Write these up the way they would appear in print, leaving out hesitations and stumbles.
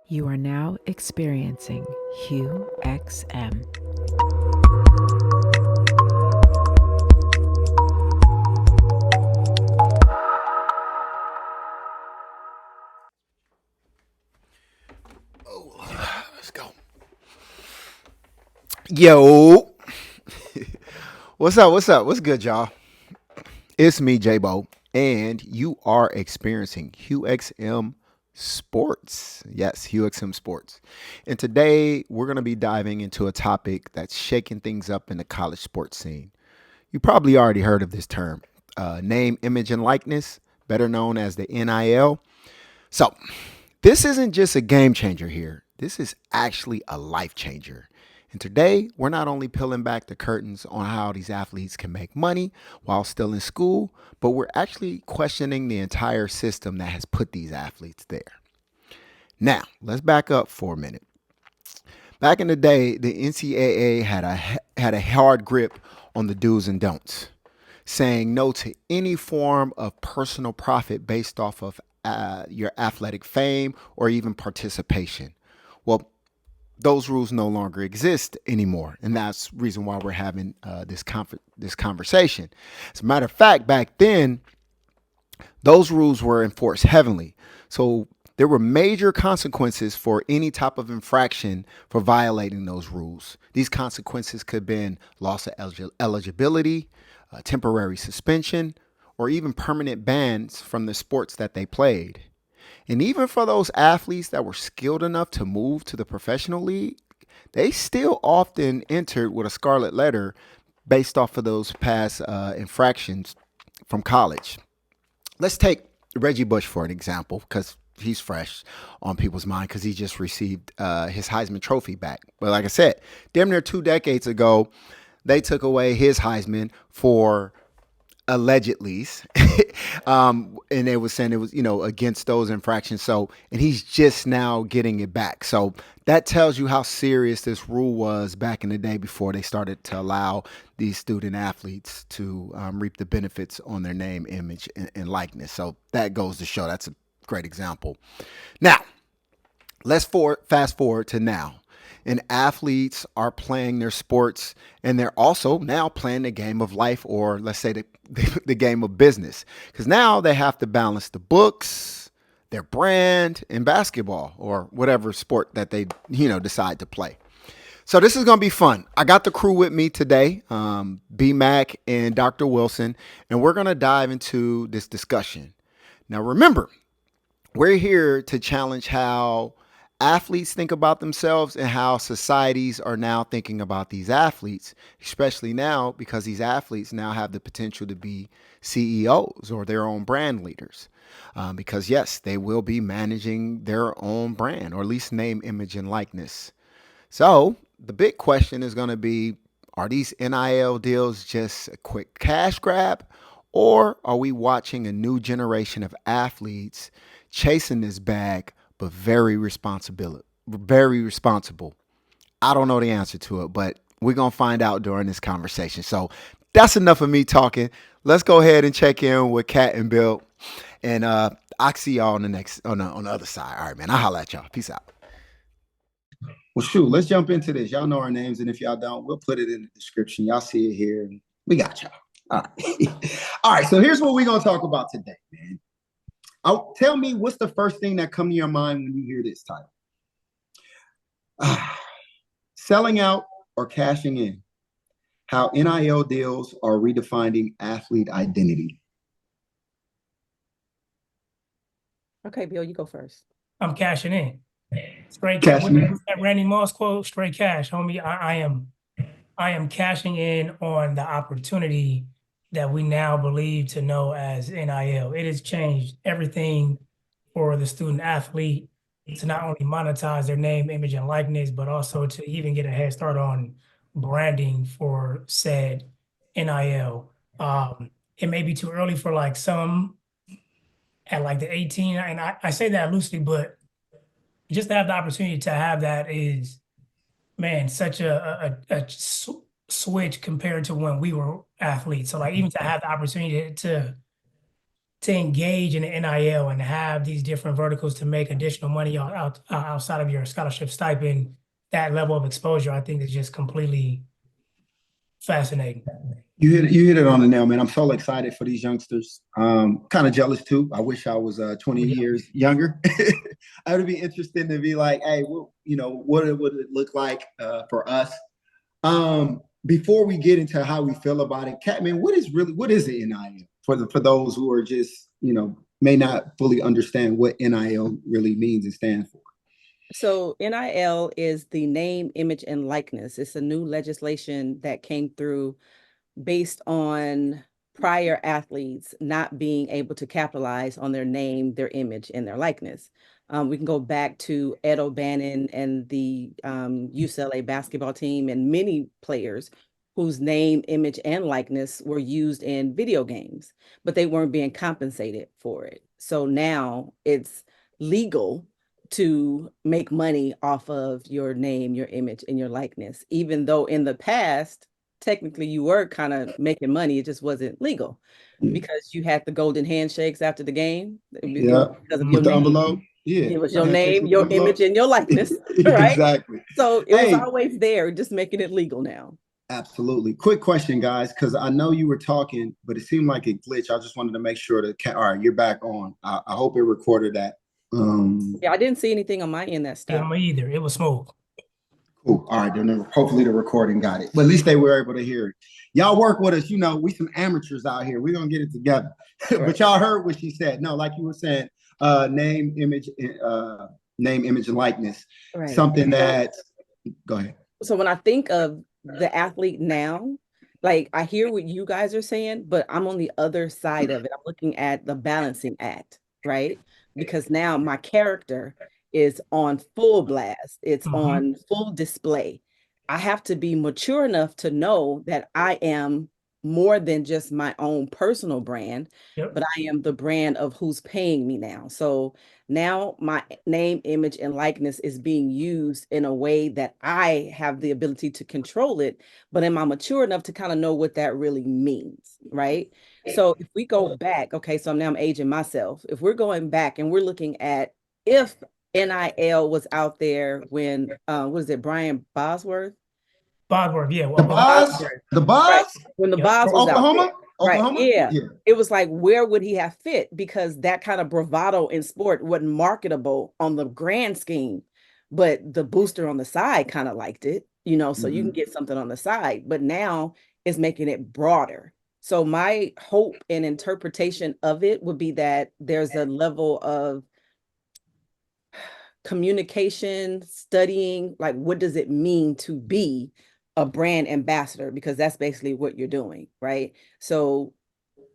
You are now experiencing HUEXM. Let's go. Yo. What's up? What's up? What's good, y'all? It's me, J-Bo, and you are experiencing HUEXM Sports. Yes, HUEXM Sports. And today we're going to be diving into a topic that's shaking things up in the college sports scene. You probably already heard of this term, name, image, and likeness, better known as the NIL. So, this isn't just a game changer here. This is actually a life changer. And today, we're not only peeling back the curtains on how these athletes can make money while still in school, but we're actually questioning the entire system that has put these athletes there. Now, let's back up for a minute. Back in the day, the NCAA had a hard grip on the do's and don'ts, saying no to any form of personal profit based off of your athletic fame or even participation. Well, those rules no longer exist anymore, and that's the reason why we're having this conversation. As a matter of fact, back then, those rules were enforced heavily. So there were major consequences for any type of infraction for violating those rules. These consequences could have been loss of eligibility, temporary suspension, or even permanent bans from the sports that they played. And even for those athletes that were skilled enough to move to the professional league, they still often entered with a scarlet letter based off of those past infractions from college. Let's take Reggie Bush for an example, because he's fresh on people's mind because he just received his Heisman Trophy back. But like I said, damn near 2 decades ago, they took away his Heisman for allegedly, and they were saying it was, against those infractions. So, and he's just now getting it back. So that tells you how serious this rule was back in the day before they started to allow these student athletes to reap the benefits on their name, image, and likeness. So that goes to show that's a great example. Now, let's fast forward to now. And athletes are playing their sports, and they're also now playing the game of life, or let's say the game of business. Because now they have to balance the books, their brand, and basketball, or whatever sport that they decide to play. So this is going to be fun. I got the crew with me today, B Mac and Dr. Wilson, and we're going to dive into this discussion. Now remember, we're here to challenge how athletes think about themselves and how societies are now thinking about these athletes, especially now because these athletes now have the potential to be CEOs or their own brand leaders. Because, yes, they will be managing their own brand, or at least name, image, and likeness. So the big question is going to be, are these NIL deals just a quick cash grab? Or are we watching a new generation of athletes chasing this bag, but very responsible? I don't know the answer to it, but we're going to find out during this conversation. So that's enough of me talking. Let's go ahead and check in with Kat and Bill. And I'll see y'all on the other side. All right, man. I'll holler at y'all. Peace out. Well, shoot, let's jump into this. Y'all know our names, and if y'all don't, we'll put it in the description. Y'all see it here. We got y'all. All right. All right, so here's what we're going to talk about today, man. Tell me, what's the first thing that comes to your mind when you hear this title? Selling out or cashing in? How NIL deals are redefining athlete identity. Okay, Bill, you go first. I'm cashing in. Straight cash. That Randy Moss quote, straight cash, homie. I am cashing in on the opportunity that we now believe to know as NIL. It has changed everything for the student athlete to not only monetize their name, image, and likeness, but also to even get a head start on branding for said NIL. It may be too early for like some at like the 18, and I say that loosely, but just to have the opportunity to have that is, man, such a switch compared to when we were athletes. So like even to have the opportunity to to engage in the NIL and have these different verticals to make additional money outside of your scholarship stipend, that level of exposure, I think is just completely fascinating. You hit it on the nail, man. I'm so excited for these youngsters. Kind of jealous too. I wish I was 20 years younger. I would be interested to be like, hey, well, what would it look like for us? Before we get into how we feel about it, Katrin, what is it NIL for those who are just may not fully understand what NIL really means and stands for? So NIL is the name, image, and likeness. It's a new legislation that came through based on prior athletes not being able to capitalize on their name, their image, and their likeness. We can go back to Ed O'Bannon and the UCLA basketball team and many players whose name, image, and likeness were used in video games, but they weren't being compensated for it. So now it's legal to make money off of your name, your image, and your likeness, even though in the past, technically you were kind of making money, it just wasn't legal because you had the golden handshakes after the game. Yeah, because of with your the name. envelope. Yeah, It was your name, your image, and your likeness, right? Exactly. So it was always there, just making it legal now. Absolutely. Quick question, guys, because I know you were talking, but it seemed like it glitched. I just wanted to make sure that, all right, you're back on. I hope it recorded that. Yeah, I didn't see anything on my end that stuff. Yeah, me either. It was smooth. Cool. All right, then hopefully the recording got it. But at least they were able to hear it. Y'all work with us. We some amateurs out here. We're gonna get it together. Right. But y'all heard what she said. No, like you were saying, name, image, and likeness. Right. Something that go ahead. So when I think of the athlete now, like I hear what you guys are saying, but I'm on the other side of it. I'm looking at the balancing act, right? Because now my character is on full blast. It's on full display. I have to be mature enough to know that I am more than just my own personal brand, but I am the brand of who's paying me now. So now my name, image, and likeness is being used in a way that I have the ability to control it, but am I mature enough to kind of know what that really means, right? So if we go back, okay, so now I'm aging myself. If we're going back and we're looking at if NIL was out there when, what is it, Brian Bosworth? Bosworth, yeah. The Boss? Right. When the Boss was Oklahoma? out there. Oklahoma? Right. Yeah. It was like, where would he have fit? Because that kind of bravado in sport wasn't marketable on the grand scheme, but the booster on the side kind of liked it, so you can get something on the side, but now it's making it broader. So my hope and interpretation of it would be that there's a level of communication, studying, like what does it mean to be a brand ambassador? Because that's basically what you're doing, right? So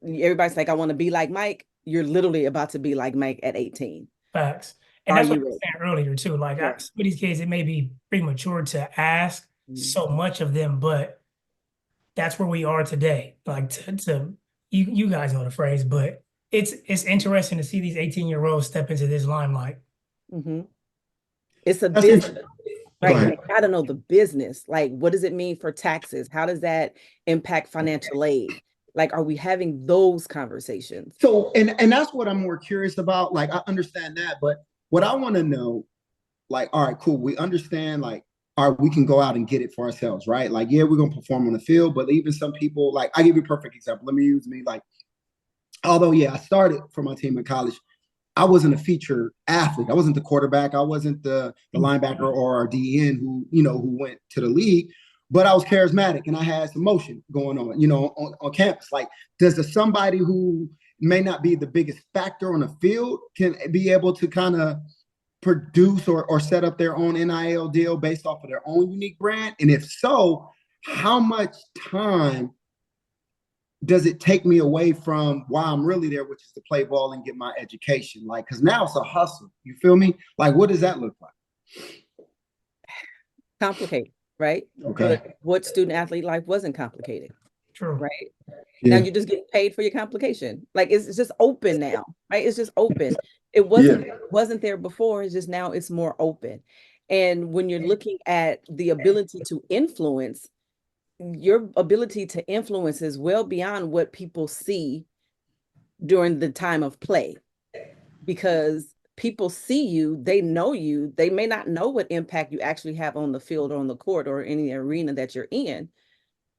everybody's like, I want to be like Mike. You're literally about to be like Mike at 18. Facts. And that's what I was saying earlier too. Like some of these kids, it may be premature to ask so much of them, but that's where we are today. Like to you guys know the phrase, but it's interesting to see these 18-year-olds step into this limelight. It's a business, right? They gotta know the business. Like, what does it mean for taxes? How does that impact financial aid? Like, are we having those conversations? So, and that's what I'm more curious about. Like, I understand that, but what I want to know, like, all right, cool. We understand, like, all right, we can go out and get it for ourselves, right? Like, yeah, we're gonna perform on the field, but even some people, like, I give you a perfect example. Let me use me. Like, although, yeah, I started for my team in college, I wasn't a featured athlete. I wasn't the quarterback. I wasn't the linebacker or DN who went to the league, but I was charismatic and I had some motion going on, on campus. Like, does somebody who may not be the biggest factor on the field can be able to kind of produce or set up their own NIL deal based off of their own unique brand? And if so, how much time does it take me away from why I'm really there, which is to play ball and get my education? Like, because now it's a hustle. You feel me? Like, what does that look like? Complicated, right? Okay. But what student athlete life wasn't complicated? True. Right. Yeah. Now you're just getting paid for your complication. Like it's just open now, right? It's just open. It wasn't there before. It's just now it's more open. And when you're looking at the ability to influence, your ability to influence is well beyond what people see during the time of play, because people see you, they know you, they may not know what impact you actually have on the field or on the court or any arena that you're in,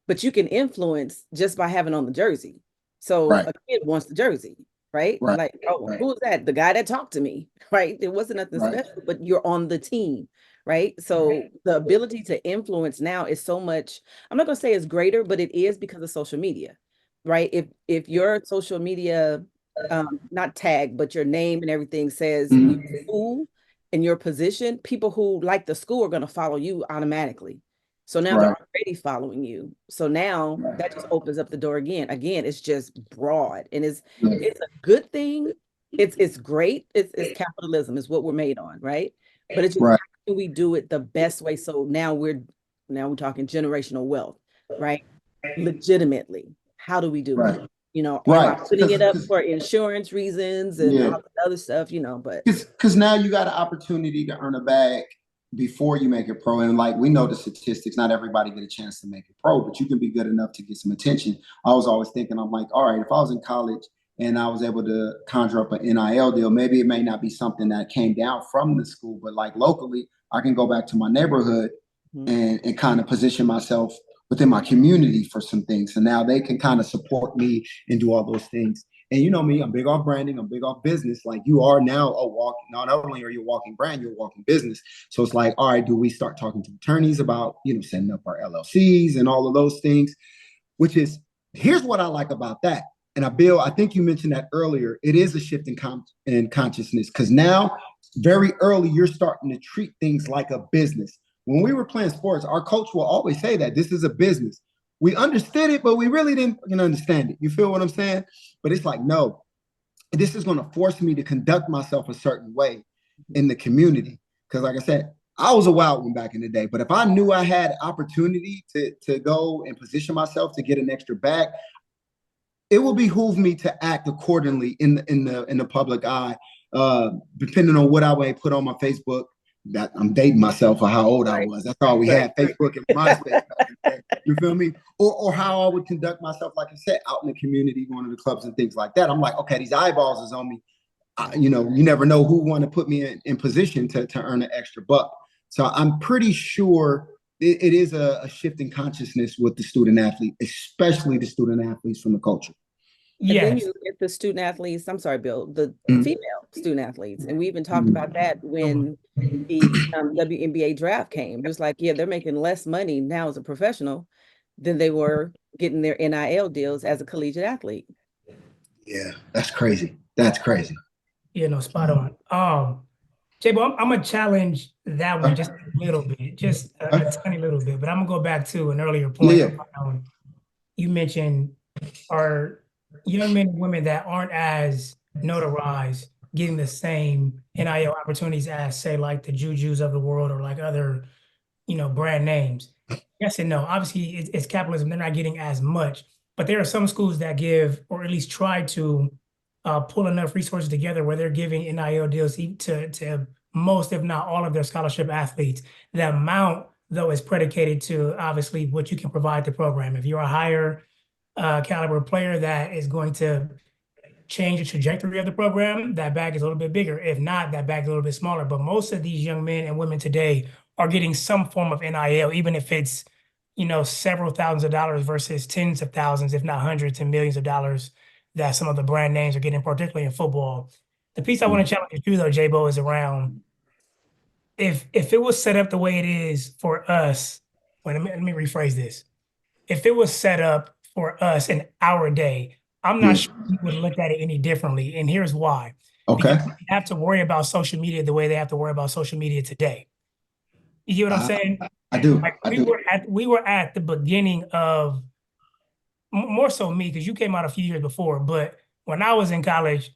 but you can influence just by having on the jersey. So a kid wants the jersey, right? Like, oh, who's that? The guy that talked to me, right? It wasn't nothing special, but you're on the team, right? So the ability to influence now is so much, I'm not gonna say it's greater, but it is because of social media, right? If your social media, not tag, but your name and everything says your school and your position, people who like the school are gonna follow you automatically. So now they're already following you. So now that just opens up the door again. Again, it's just broad, and it's a good thing. It's great. It's capitalism is what we're made on, right? But it's just how do we do it the best way? So now we're talking generational wealth, right? Legitimately, how do we do it? You know, am I putting it up for insurance reasons and all the other stuff? You know, but because now you got an opportunity to earn a bag before you make it pro. And like, we know the statistics, not everybody get a chance to make it pro, but you can be good enough to get some attention. I was always thinking, I'm like, all right, if I was in college and I was able to conjure up an NIL deal, maybe it may not be something that came down from the school, but like locally, I can go back to my neighborhood and kind of position myself within my community for some things. And now they can kind of support me and do all those things. And you know me, I'm big off branding, I'm big off business. Like you are now a walking, not only are you a walking brand, you're a walking business. So it's like, all right, do we start talking to attorneys about, you know, setting up our LLCs and all of those things, which is, here's what I like about that. And Bill, I think you mentioned that earlier. It is a shift in consciousness, because now very early, you're starting to treat things like a business. When we were playing sports, our coach will always say that this is a business. We understood it, but we really didn't understand it. You feel what I'm saying? But it's like, no, this is going to force me to conduct myself a certain way in the community. Because like I said, I was a wild one back in the day. But if I knew I had opportunity to go and position myself to get an extra bag, it will behoove me to act accordingly in the public eye, depending on what I may put on my Facebook. That I'm dating myself for how old I was. That's all we had, Facebook and MySpace. You feel me? Or how I would conduct myself, like I said, out in the community, going to the clubs and things like that. I'm like, okay, these eyeballs is on me. You know, you never know who want to put me in position to earn an extra buck. So I'm pretty sure it is a shift in consciousness with the student athlete, especially the student athletes from the culture. And then you get the student athletes, I'm sorry, Bill, the female student athletes. And we even talked about that when the WNBA draft came. It was like, yeah, they're making less money now as a professional than they were getting their NIL deals as a collegiate athlete. Yeah, that's crazy. That's crazy. Yeah, no, spot on. J-Bo, I'm gonna challenge that one just a little bit, just a tiny little bit, but I'm gonna go back to an earlier point. Yeah. You mentioned our young men and women that aren't as notarized getting the same NIL opportunities as, say, like the Jujus of the world or like other, you know, brand names. Yes and no. Obviously, it's capitalism. They're not getting as much, but there are some schools that give, or at least try to pull enough resources together where they're giving NIL deals to most, if not all, of their scholarship athletes. The amount, though, is predicated to obviously what you can provide the program. If you're a higher caliber player that is going to change the trajectory of the program, that bag is a little bit bigger. If not, that bag is a little bit smaller. But most of these young men and women today are getting some form of NIL, even if it's, you know, several thousands of dollars versus tens of thousands, if not hundreds and millions of dollars that some of the brand names are getting, particularly in football. The piece I want to challenge you to, though, J-Bo, is around if it was set up the way it is for us. Wait, let me rephrase this. If it was set up for us in our day, I'm not sure we would look at it any differently. And here's why. Okay. Because we have to worry about social media the way they have to worry about social media today. You get what I'm saying? I do. Like we were at the beginning of, more so me, because you came out a few years before, but when I was in college,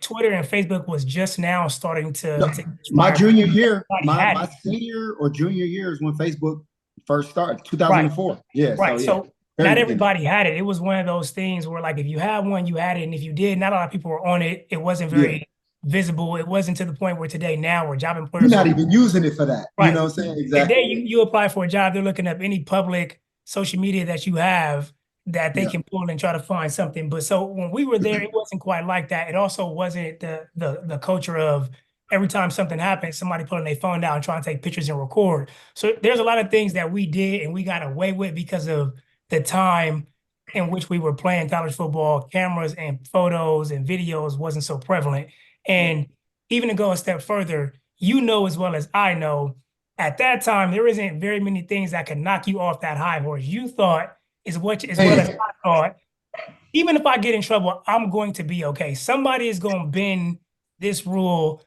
Twitter and Facebook was just now starting to my junior year, my senior or junior year is when Facebook first started, 2004. Right. Yeah. Right. So not everybody had it. It was one of those things where, like, if you had one, you had it. And if you did, not a lot of people were on it. It wasn't very visible. It wasn't to the point where today, now, where job employers you're not even using it for that. Right. You know what I'm saying? Exactly. Today, you apply for a job, they're looking up any public social media that you have that they can pull and try to find something. But so when we were there, it wasn't quite like that. It also wasn't the culture of every time something happens, somebody pulling their phone down and trying to take pictures and record. So there's a lot of things that we did and we got away with because of the time in which we were playing college football. Cameras and photos and videos wasn't so prevalent. And even to go a step further, you know as well as I know, at that time, there isn't very many things that can knock you off that high horse. You thought as well as I thought, even if I get in trouble, I'm going to be okay. Somebody is going to bend this rule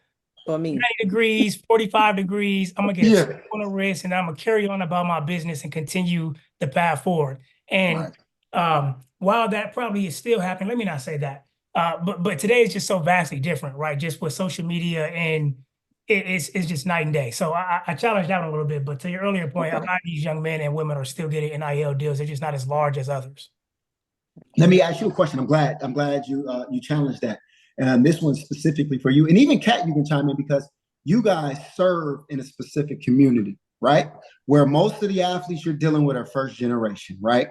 For me, 90 degrees, 45 degrees. I'm going to get a slap on the wrist and I'm going to carry on about my business and continue the path forward. And while that probably is still happening, let me not say that. But today is just so vastly different, right? Just with social media and it's just night and day. So I challenge that one a little bit. But to your earlier point, a lot of these young men and women are still getting NIL deals. They're just not as large as others. Let me ask you a question. I'm glad you challenged that. This one's specifically for you. And even Kat, you can chime in because you guys serve in a specific community, right? Where most of the athletes you're dealing with are first generation, right?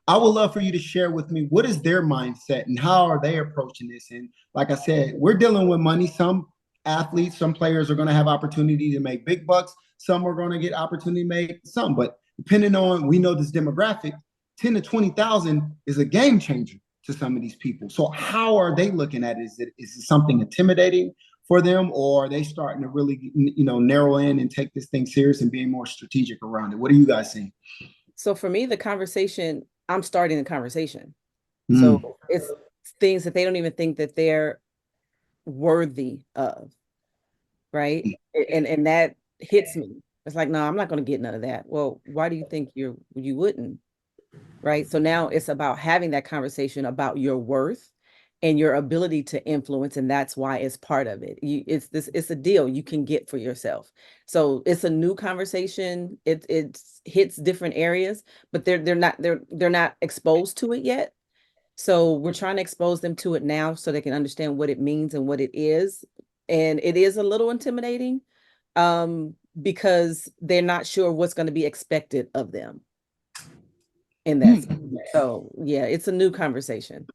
I would love for you to share with me, what is their mindset and how are they approaching this? And like I said, we're dealing with money. Some athletes, some players are going to have opportunity to make big bucks. Some are going to get opportunity to make some, but depending on, we know this demographic, 10 to 20,000 is a game changer to some of these people. So how are they looking at it? Is it something intimidating for them, or are they starting to really, narrow in and take this thing serious and being more strategic around it? What are you guys seeing? So for me, the conversation, I'm starting the conversation. So it's things that they don't even think that they're worthy of, right? And that hits me. It's like, no, I'm not going to get none of that. Well, why do you think you wouldn't? Right. So now it's about having that conversation about your worth and your ability to influence. And that's why it's part of it. It's a deal you can get for yourself. So it's a new conversation. It hits different areas, but they're not exposed to it yet. So we're trying to expose them to it now so they can understand what it means and what it is. And it is a little intimidating because they're not sure what's going to be expected of them in that. So yeah, it's a new conversation.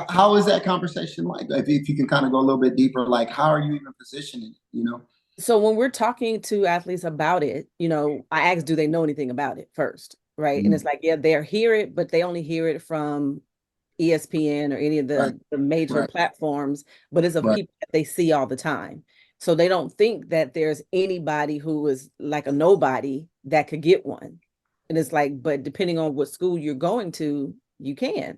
How is that conversation like? If you can kind of go a little bit deeper, like how are you even positioning it, So when we're talking to athletes about it, I ask, do they know anything about it first? Right. And it's like, yeah, they hear it, but they only hear it from ESPN or any of the major platforms, but it's of people that they see all the time. So they don't think that there's anybody who is like a nobody that could get one. And it's like, but depending on what school you're going to, you can.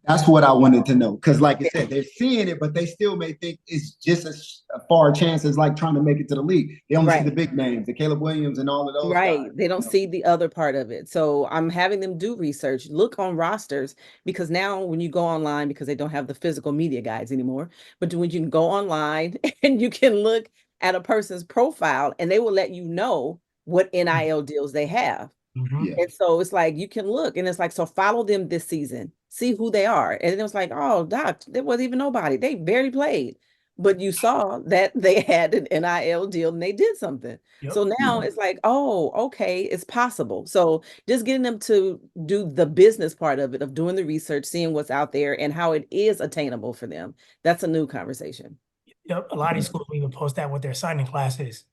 That's what I wanted to know. Because like I said, they're seeing it, but they still may think it's just a far chance as like trying to make it to the league. They only see the big names, the Caleb Williams and all of those guys. They don't see the other part of it. So I'm having them do research, look on rosters, because now when you go online, because they don't have the physical media guides anymore, but when you can go online and you can look at a person's profile and they will let you know what NIL deals they have. And so it's like, you can look and it's like, so follow them this season, see who they are. And it was like, oh, Doc, there wasn't even nobody. They barely played. But you saw that they had an NIL deal and they did something. So now it's like, oh, okay, it's possible. So just getting them to do the business part of it, of doing the research, seeing what's out there and how it is attainable for them. That's a new conversation. Yep. A lot of these schools will even post that with their signing classes.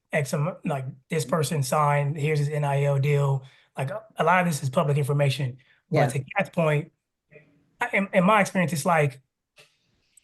Like this person signed, here's his NIL deal. Like a lot of this is public information. But to Kat's point, in my experience, it's like,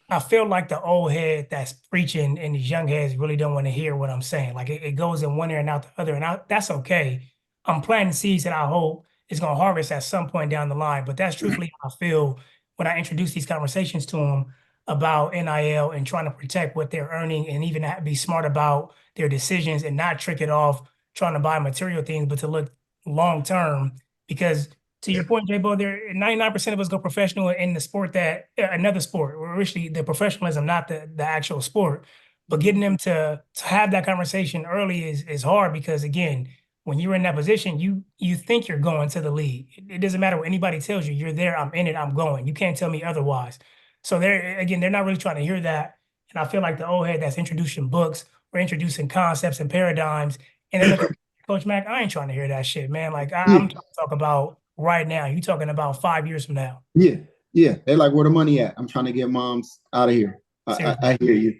I feel like the old head that's preaching and these young heads really don't want to hear what I'm saying. Like it goes in one ear and out the other, and that's okay. I'm planting seeds that I hope is going to harvest at some point down the line. But that's truthfully how I feel when I introduce these conversations to them about NIL and trying to protect what they're earning and even be smart about their decisions and not trick it off trying to buy material things, but to look long term. Because to your point, J-Bo, 99% of us go professional in the sport another sport, or actually the professionalism, not the actual sport. But getting them to have that conversation early is hard because, again, when you're in that position, you think you're going to the league. It doesn't matter what anybody tells you. You're there. I'm in it. I'm going. You can't tell me otherwise. So they're not really trying to hear that. And I feel like the old head that's introducing books or introducing concepts and paradigms, and they're looking, Coach Mac, I ain't trying to hear that shit, man. Like I'm trying to talk about right now. You're talking about 5 years from now. Yeah. They're like, where the money at? I'm trying to get moms out of here. I hear you.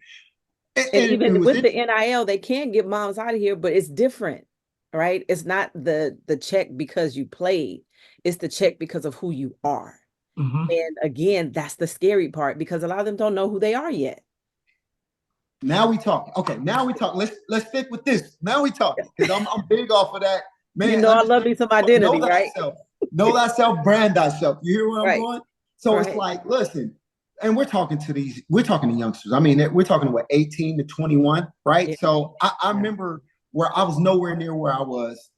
And even with the NIL, they can get moms out of here, but it's different, right? It's not the check because you played. It's the check because of who you are. And again, that's the scary part, because a lot of them don't know who they are yet. Now we talk. Okay, now we talk. Let's stick with this. Now we talk, because I'm big off of that. Man, you know, I love me some identity, right? Know thyself, brand thyself. You hear where I'm going? So Right. it's like, listen, and we're talking to youngsters. I mean, we're talking about 18 to 21, right? Yeah. So I remember where I was nowhere near where I was,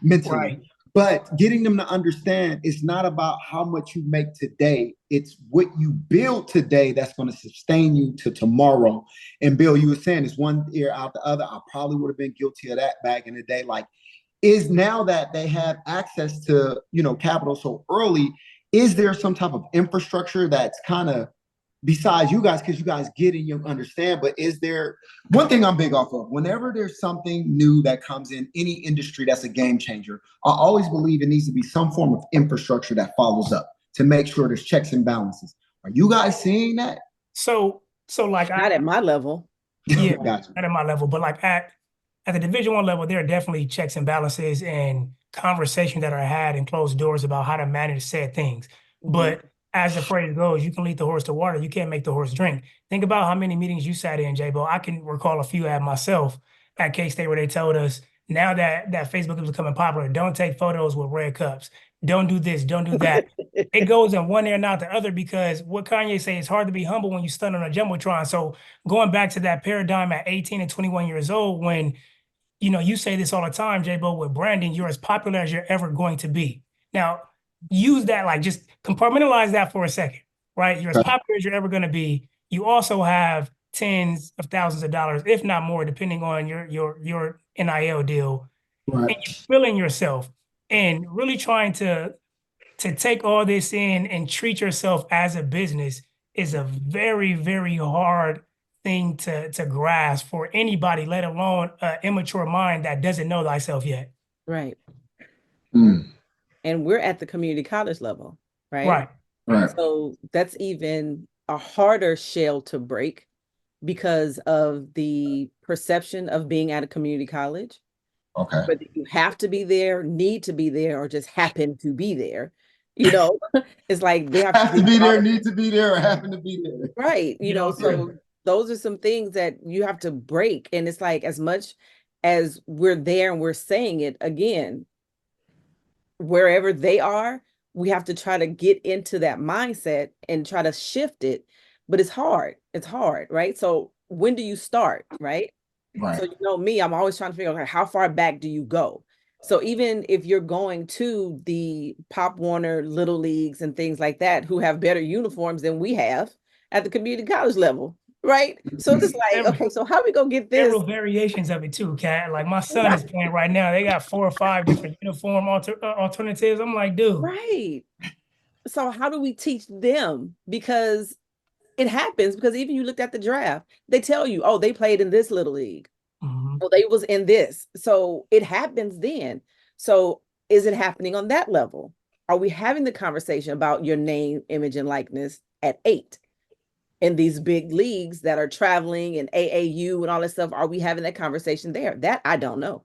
mentally. Right. But getting them to understand it's not about how much you make today. It's what you build today that's going to sustain you to tomorrow. And Bill, you were saying it's one ear out the other. I probably would have been guilty of that back in the day. Like, is now that they have access to, capital so early, is there some type of infrastructure that's kind of besides you guys, because you guys get it, you understand, but is there one thing I'm big off of? Whenever there's something new that comes in any industry that's a game changer, I always believe it needs to be some form of infrastructure that follows up to make sure there's checks and balances. Are you guys seeing that? So like not at my level. Yeah, Gotcha. not at my level, but like at the Division I level, there are definitely checks and balances and conversations that are had in closed doors about how to manage said things. But as the phrase goes, you can lead the horse to water, you can't make the horse drink. Think about how many meetings you sat in, J-Bo. I can recall a few at myself at K-State where they told us, now that Facebook is becoming popular, don't take photos with red cups. Don't do this, don't do that. It goes in one ear, not the other, because what Kanye say, it's hard to be humble when you stand on a jumbotron. So going back to that paradigm at 18 and 21 years old, when you say this all the time, J-Bo, with branding, you're as popular as you're ever going to be. Now, use that, like, just compartmentalize that for a second, right? You're as popular as you're ever going to be. You also have tens of thousands of dollars, if not more, depending on your NIL deal. Right. And you're feeling yourself and really trying to take all this in and treat yourself as a business is a very, very hard thing to grasp for anybody, let alone an immature mind that doesn't know thyself yet. Right. Mm. And we're at the community college level, right? Right. So that's even a harder shell to break because of the perception of being at a community college. Okay. Whether you have to be there, need to be there, or just happen to be there. It's like they have to be there, need to be there, or happen to be there. Right. So those are some things that you have to break. And it's like, as much as we're there and we're saying it again, wherever they are, we have to try to get into that mindset and try to shift it. But it's hard. It's hard, right? So when do you start, right? Right. So me, I'm always trying to figure out how far back do you go? So even if you're going to the Pop Warner Little Leagues and things like that, who have better uniforms than we have at the community college level, right? So it's just like, okay, so how we gonna get this? Several variations of it too, Kat. Like my son is playing right now. They got 4 or 5 different uniform alternatives. I'm like, dude. Right. So how do we teach them? Because it happens, because even you looked at the draft, they tell you, oh, they played in this little league. Oh, they was in this. So it happens then. So is it happening on that level? Are we having the conversation about your name, image, and likeness at 8 in these big leagues that are traveling and AAU and all that stuff? Are we having that conversation there? That I don't know.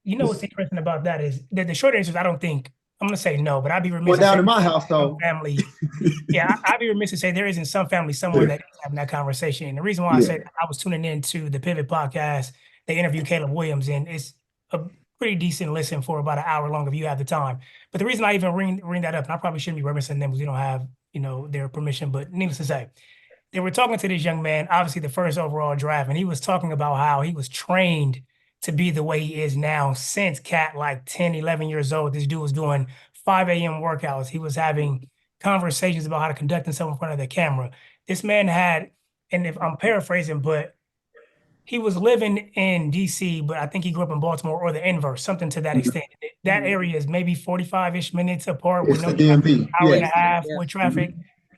What's interesting about that is that the short answer is I don't think. I'm going to say no, but I'd be remiss. Well, down in my house, though. Family. Yeah, I'd be remiss to say there isn't some family somewhere that is having that conversation. And the reason why I said I was tuning into the Pivot podcast, they interviewed Caleb Williams, and it's a pretty decent listen for about an hour long if you have the time. But the reason I even ring that up, and I probably shouldn't be referencing them because we don't have their permission, but needless to say, they were talking to this young man, obviously the first overall draft, and he was talking about how he was trained to be the way he is now since Cat, like 10, 11 years old. This dude was doing 5 a.m. workouts. He was having conversations about how to conduct himself in front of the camera. This man had, and if I'm paraphrasing, but he was living in D.C., but I think he grew up in Baltimore, or the inverse, something to that extent. That area is maybe 45-ish minutes apart with no traffic, hour and a half with traffic.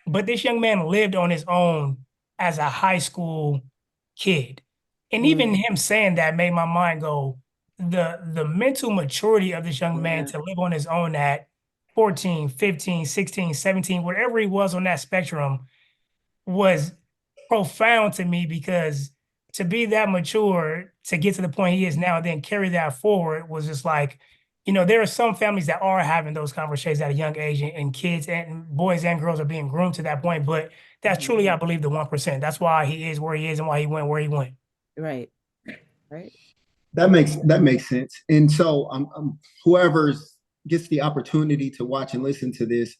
But this young man lived on his own as a high school kid. And even him saying that made my mind go, the mental maturity of this young man to live on his own at 14, 15, 16, 17, whatever he was on that spectrum was profound to me, because to be that mature, to get to the point he is now, then carry that forward was just like, there are some families that are having those conversations at a young age, and kids and boys and girls are being groomed to that point. But that's truly, I believe, the 1%. That's why he is where he is and why he went where he went. Right. Right. That makes sense. And so whoever gets the opportunity to watch and listen to this,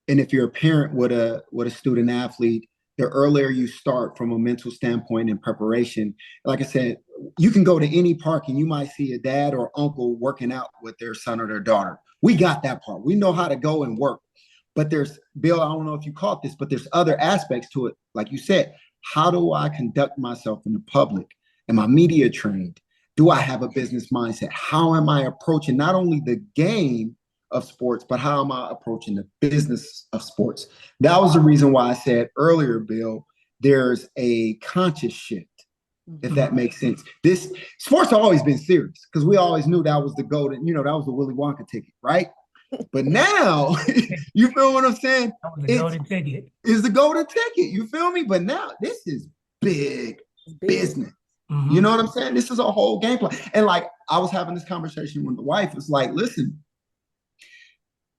and if you're a parent with a student athlete, the earlier you start from a mental standpoint and preparation, like I said, you can go to any park and you might see a dad or uncle working out with their son or their daughter. We got that part. We know how to go and work. But there's, Bill, I don't know if you caught this, but there's other aspects to it. Like you said, how do I conduct myself in the public? Am I media trained? Do I have a business mindset? How am I approaching not only the game of sports, but how am I approaching the business of sports? That was the reason why I said earlier, Bill, there's a conscious shift, if that makes sense. This sports have always been serious because we always knew that was the golden, that was the Willy Wonka ticket, right? But now, you feel what I'm saying? That was the golden ticket. It's the golden ticket. You feel me? But now this is big business. Mm-hmm. You know what I'm saying? This is a whole game plan. And like I was having this conversation with the wife. It's like, listen,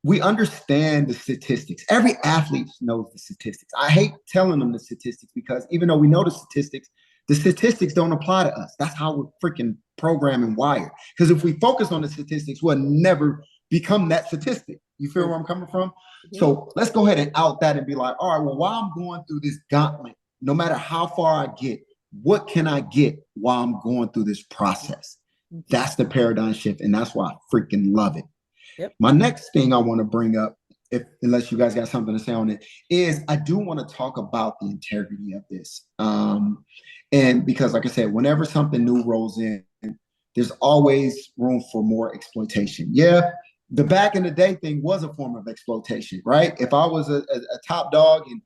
we understand the statistics. Every athlete knows the statistics. I hate telling them the statistics because even though we know the statistics don't apply to us. That's how we're freaking programmed and wired. Because if we focus on the statistics, we'll never become that statistic. You feel where I'm coming from? Mm-hmm. So let's go ahead and out that and be like, all right, well, while I'm going through this gauntlet, no matter how far I get, what can I get while I'm going through this process? That's the paradigm shift. And that's why I freaking love it. Yep. My next thing I want to bring up, unless you guys got something to say on it, is I do want to talk about the integrity of this. And because, like I said, whenever something new rolls in, there's always room for more exploitation. Yeah, the back in the day thing was a form of exploitation, right? If I was a top dog and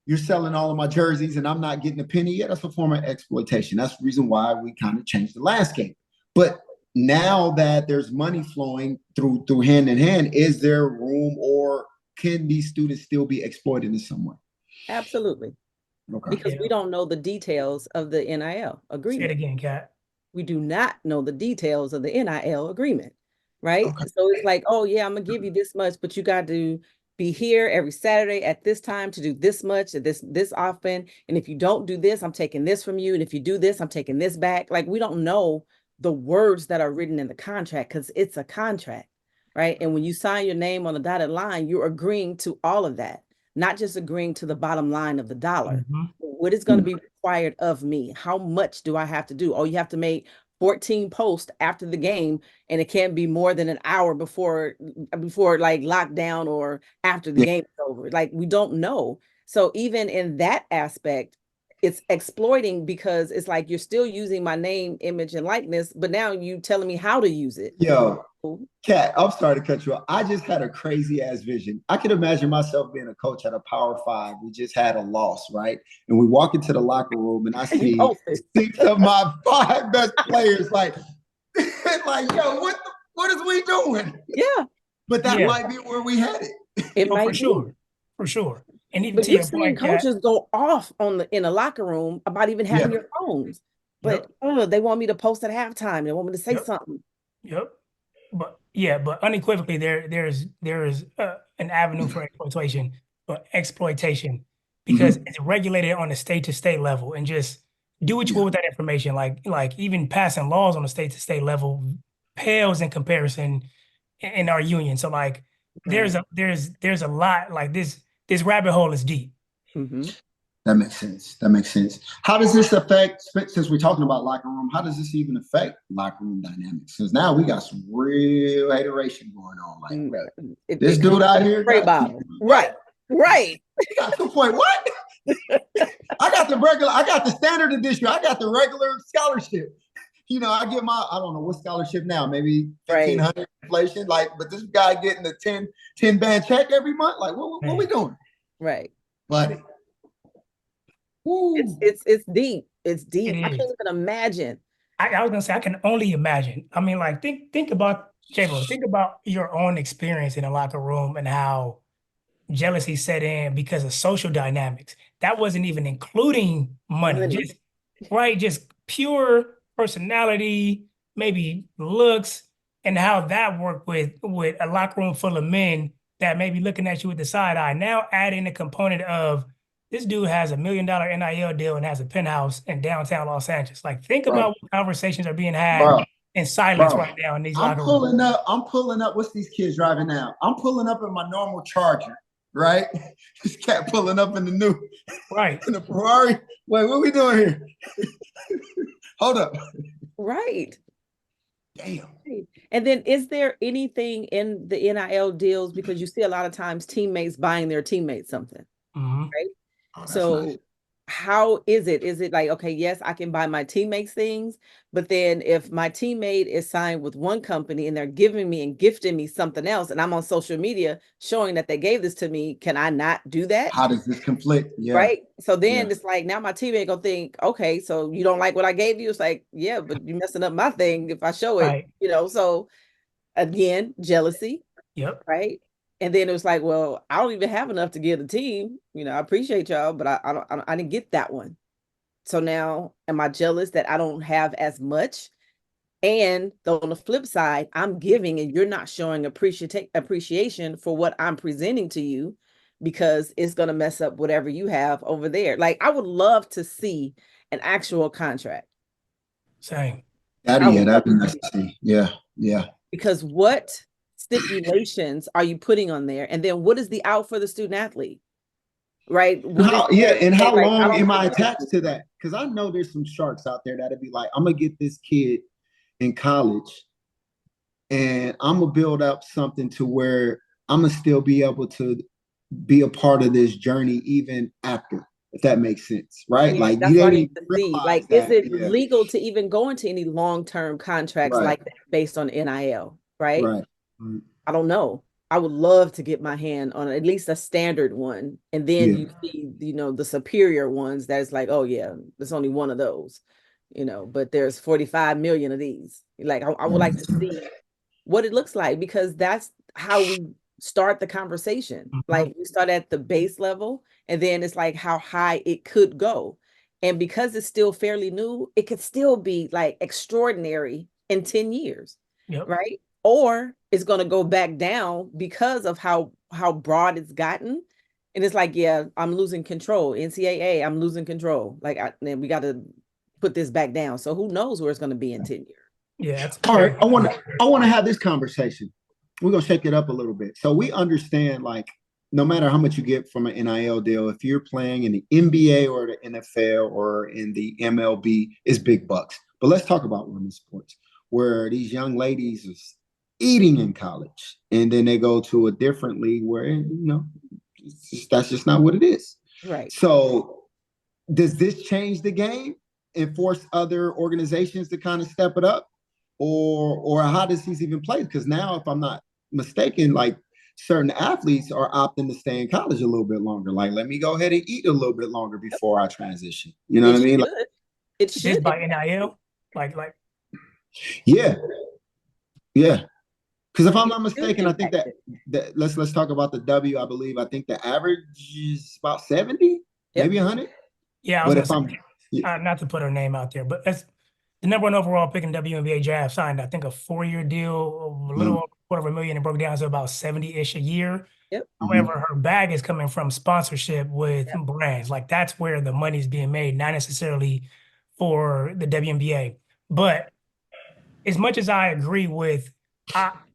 you're selling all of my jerseys and I'm not getting a penny, yeah, that's a form of exploitation. That's the reason why we kind of changed the landscape. But now that there's money flowing through hand in hand, is there room or can these students still be exploited in some way? Absolutely. Okay. Because we don't know the details of the NIL agreement. Say it again, Kat. We do not know the details of the NIL agreement, right? Okay. So it's like, oh yeah, I'm gonna give you this much, but you got to be here every Saturday at this time to do this much, this often. And if you don't do this, I'm taking this from you. And if you do this, I'm taking this back. Like, we don't know the words that are written in the contract because it's a contract, right? And when you sign your name on the dotted line, you're agreeing to all of that, not just agreeing to the bottom line of the dollar. Mm-hmm. What is going to be required of me? How much do I have to do? Oh, you have to make 14 posts after the game, and it can't be more than an hour before like lockdown or after the game is over. Like, we don't know. So even in that aspect, it's exploiting because it's like you're still using my name, image, and likeness, but now you telling me how to use it. Yo, Kat, I'm sorry to cut you off. I just had a crazy ass vision. I can imagine myself being a coach at a Power 5. We just had a loss, right? And we walk into the locker room and I see 6 of my 5 best players like yo, what is we doing? Yeah. But that might be where we headed. It might be. For sure. And even but you've seen coaches go off in a locker room about even having your phones. But they want me to post at halftime. They want me to say something. Yep. But unequivocally, there's an avenue for exploitation because it's regulated on a state to state level, and just do what you will with that information. Like even passing laws on a state to state level pales in comparison in our union. So like there's a lot like this. This rabbit hole is deep. Mm-hmm. That makes sense. How does this affect, since we're talking about locker room, how does this even affect locker room dynamics? Because now we got some real hateration going on. Like, this dude out here. Right. He got 2 point what? I got the standard edition. I got the regular scholarship. I get I don't know what scholarship now, maybe 1,500 inflation. Like, but this guy getting a 10 band check every month. Like, what we doing? Right. Buddy. It's deep. It's deep. I can't even imagine I was gonna say I can only imagine. I mean, like think about J-Bo, think about your own experience in a locker room and how jealousy set in because of social dynamics. That wasn't even including money, Money. just right, just pure personality, maybe looks, and how that worked with a locker room full of men that may be looking at you with the side eye. Now add in the component of this dude has $1 million NIL deal and has a penthouse in downtown Los Angeles. Like, think Bro, about what conversations are being had bro, in silence bro. right now in these I'm locker rooms. pulling up. I'm pulling up. What's these kids driving now? I'm pulling up in my normal Charger, right? This cat pulling up in the new, Right. in the Ferrari. Wait, what we doing here? Hold up. Right. Damn. And then is there anything in the NIL deals, because you see a lot of times teammates buying their teammates something, Mhm. right? Oh, that's So nice. how is it? Is it like, okay, yes, I can buy my teammates things, but then if my teammate is signed with one company and they're giving me and gifting me something else, and I'm on social media showing that they gave this to me, can I not do that? How does this conflict? Yeah. Right. So then Yeah. it's like, now my teammate gonna think, okay, so you don't like what I gave you? It's like, yeah, but you're messing up my thing if I show it, Right. So again, jealousy, Yep. right? And then it was like, well, I don't even have enough to give the team. I appreciate y'all, but I didn't get that one. So now, am I jealous that I don't have as much? And on the flip side, I'm giving and you're not showing appreciation for what I'm presenting to you, because it's going to mess up whatever you have over there. Like, I would love to see an actual contract. Same. That'd be nice to see. Yeah. Yeah. Because what stipulations are you putting on there? And then what is the out for the student athlete? Right? And how like, long am I attached to that? Because I know there's some sharks out there that'd be like, I'm gonna get this kid in college and I'm gonna build up something to where I'm gonna still be able to be a part of this journey even after, if that makes sense, right? Yeah, like that's you what I didn't need to see. realize Like, that. is it Yeah. legal to even go into any long-term contracts Right. like that based on NIL? Right. Right. I don't know. I would love to get my hand on at least a standard one. And then Yeah. you see, the superior ones that's like, oh yeah, there's only one of those, but there's 45 million of these. Like, I would like to see what it looks like, because that's how we start the conversation. Mhm. Like, we start at the base level, and then it's like how high it could go. And because it's still fairly new, it could still be like extraordinary in 10 years, Yep. right? Or it's going to go back down because of how broad it's gotten. And it's like, yeah, I'm losing control. NCAA, I'm losing control. Like, then we got to put this back down. So who knows where it's going to be in 10 years? Yeah. All right. I want to have this conversation. We're gonna shake it up a little bit. So we understand, like, no matter how much you get from an NIL deal, if you're playing in the NBA or the NFL or in the MLB, it's big bucks. But let's talk about women's sports, where these young ladies is eating in college, and then they go to a different league where that's just not what it is. Right. So does this change the game and force other organizations to kind of step it up? Or how does these even play? Because now, if I'm not mistaken, like, certain athletes are opting to stay in college a little bit longer. Like, let me go ahead and eat a little bit longer before I transition. You know what I mean? Like, It should. Just by NIL, like. yeah. Because if I'm not mistaken, I think that let's talk about the W. I think the average is about 70, maybe 100. Yeah, I was gonna say, not to put her name out there, but that's the number one overall pick in WNBA draft, signed, I think, a 4-year deal, a little over $250,000, and broke down to about 70-ish a year. Yep. However, her bag is coming from sponsorship with brands. Like, that's where the money is being made, not necessarily for the WNBA. But as much as I agree with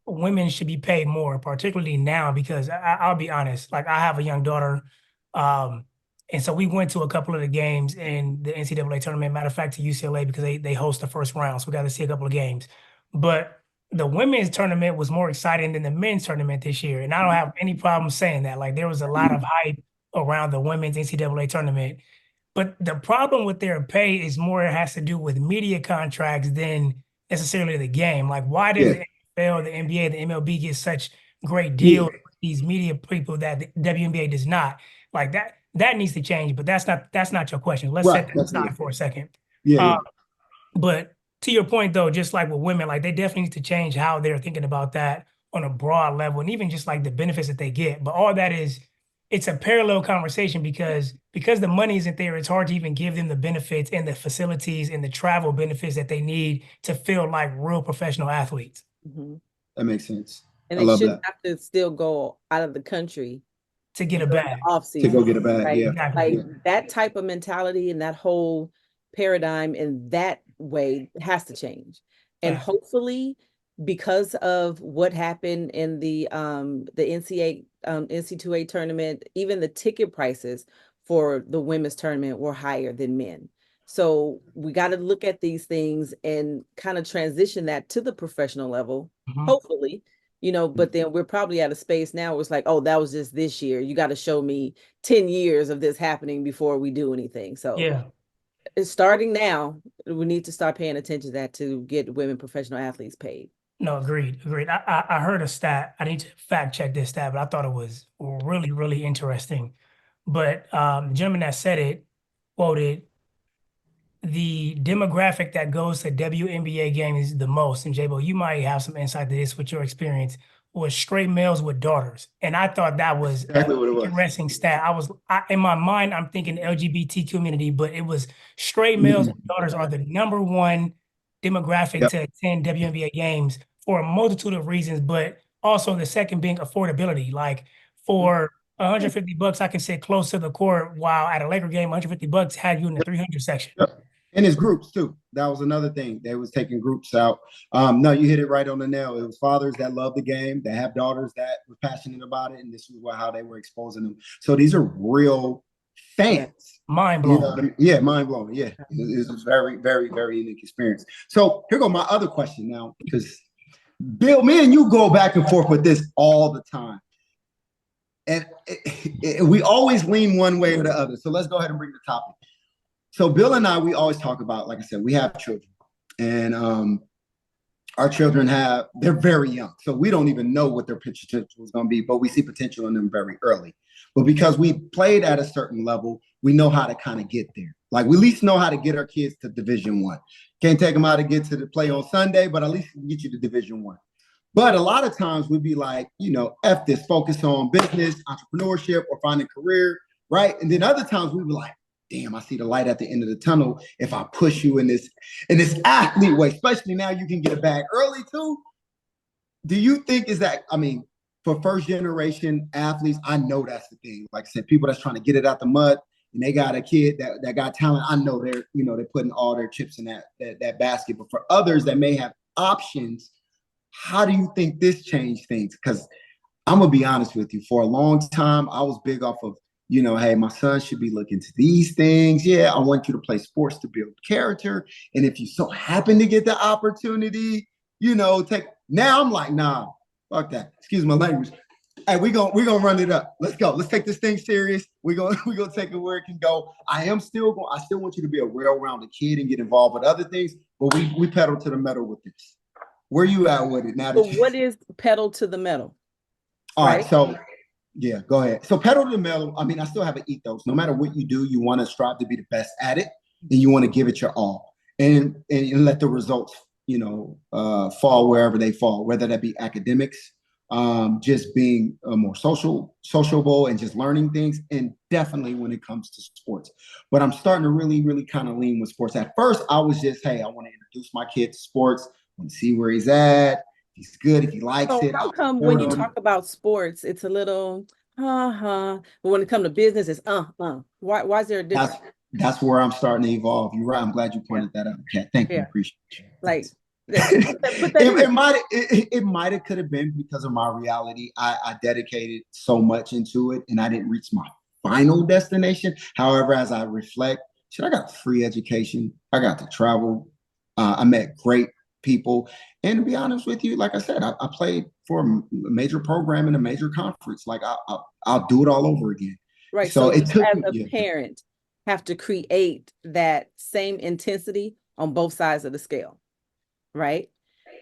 women should be paid more, particularly now, because I'll be honest, like, I have a young daughter, and so we went to a couple of the games in the NCAA tournament. Matter of fact, to UCLA, because they host the first round, so we got to see a couple of games. But the women's tournament was more exciting than the men's tournament this year, and I don't have any problem saying that. Like, there was a lot of hype around the women's NCAA tournament, but the problem with their pay is more, it has to do with media contracts than necessarily the game. Like, why does the NFL, the NBA, the MLB get such great deals with these media people that the WNBA does not? Like, that needs to change, but that's not your question. Let's set that aside for a second. Yeah. But to your point though, just like with women, like they definitely need to change how they're thinking about that on a broad level, and even just like the benefits that they get. But all that is, it's a parallel conversation because the money isn't there. It's hard to even give them the benefits and the facilities and the travel benefits that they need to feel like real professional athletes. Mm-hmm. That makes sense. And I they love shouldn't that. have to still go out of the country To get a during bag. the off To season. go get a bag, Right? yeah. Exactly. Like that type of mentality and that whole paradigm in that way has to change. And Right. hopefully, because of what happened in the NC2A tournament, even the ticket prices for the women's tournament were higher than men. So we got to look at these things and kind of transition that to the professional level, Mhm. hopefully, but then we're probably at a space now where it's like, oh, that was just this year. You got to show me 10 years of this happening before we do anything. So Yeah. it's starting now. We need to start paying attention to that to get women professional athletes paid. No, agreed. I heard a stat. I need to fact check this stat, but I thought it was really, really interesting. But the gentleman that said it quoted the demographic that goes to WNBA games the most, and J-Bo, you might have some insight to this with your experience, was straight males with daughters. And I thought that was Exactly what it was. interesting stat. In my mind, I'm thinking LGBT community, but it was straight males with daughters are the number one demographic Yep. to attend WNBA games for a multitude of reasons, but also the second being affordability. Like for $150, I can sit close to the court, while at a Laker game, $150 had you in the 300 section. Yep. And it's groups too. That was another thing. They was taking groups out. No, you hit it right on the nail. It was fathers that love the game, that have daughters that were passionate about it, and this was how they were exposing them. So these are real fans. Mind blown. You know what I mean? Yeah, mind blowing. Yeah, it was very, very, very unique experience. So here go my other question now, because Bill, me and you go back and forth with this all the time, and we always lean one way or the other. So let's go ahead and bring the topic. So Bill and I, we always talk about, like I said, we have children, and our children they're very young. So we don't even know what their potential is going to be, but we see potential in them very early. But because we played at a certain level, we know how to kind of get there. Like we at least know how to get our kids to Division I. Can't take them out to get to the play on Sunday, but at least we can get you to Division I. But a lot of times we'd be like, F this, focus on business, entrepreneurship, or finding a career, right? And then other times we'd be like, damn, I see the light at the end of the tunnel if I push you in this athlete way, especially now you can get a bag early too. Do you think for first generation athletes, I know that's the thing. Like I said, people that's trying to get it out the mud and they got a kid that got talent, I know they're putting all their chips in that basket. But for others that may have options, how do you think this changed things? Because I'm gonna be honest with you, for a long time, I was big off of, hey, my son should be looking to these things. Yeah, I want you to play sports to build character. And if you so happen to get the opportunity, now I'm like, nah, fuck that. Excuse my language. Hey, we're gonna run it up. Let's go. Let's take this thing serious. We're gonna take it where it can go. I still want you to be a well-rounded kid and get involved with other things, but we pedal to the metal with this. Where you at with it now? What is pedal to the metal? All right, so yeah, go ahead. So pedal to the metal. I mean, I still have an ethos. No matter what you do, you want to strive to be the best at it, and you want to give it your all, and let the results, fall wherever they fall. Whether that be academics, just being more sociable, and just learning things, and definitely when it comes to sports. But I'm starting to really, really kind of lean with sports. At first, I was just, hey, I want to introduce my kid to sports. I want to see where he's at. He's good if he likes it. How come when you talk about sports, it's a little but when it comes to business, it's Why is there a difference? That's where I'm starting to evolve. You're right. I'm glad you pointed that out, Kat. Thank you. Appreciate you. Like it might have could have been because of my reality. I dedicated so much into it, and I didn't reach my final destination. However, as I reflect, I got free education. I got to travel. I met great people. And to be honest with you, like I said, I played for a major program in a major conference. Like I'll do it all over again. Right. So it took as a parent have to create that same intensity on both sides of the scale. Right.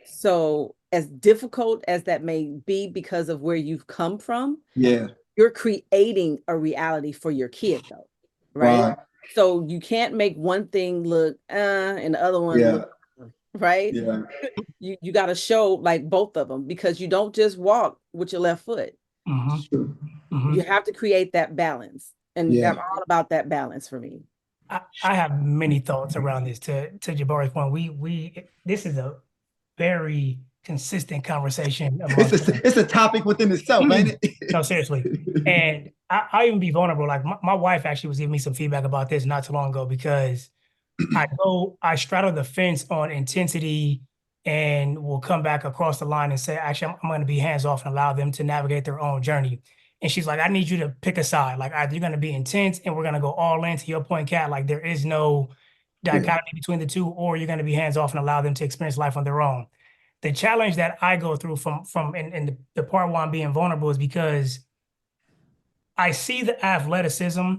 So as difficult as that may be because of where you've come from, you're creating a reality for your kid though. Right. So you can't make one thing look and the other one look. right? Yeah. You got to show like both of them, because you don't just walk with your left foot. Sure. You have to create that balance. And Yeah. I'm all about that balance for me. I have many thoughts around this. To Jabari's point, this is a very consistent conversation amongst us. It's a topic within itself, ain't it? No, seriously. And I even be vulnerable. Like my wife actually was giving me some feedback about this not too long ago, because I straddle the fence on intensity and will come back across the line and say, actually, I'm going to be hands off and allow them to navigate their own journey. And she's like, I need you to pick a side. Like, either you're going to be intense and we're going to go all in. To your point, Kat, like there is no dichotomy between the two, or you're going to be hands off and allow them to experience life on their own. The challenge that I go through and the part why I'm being vulnerable is because I see the athleticism,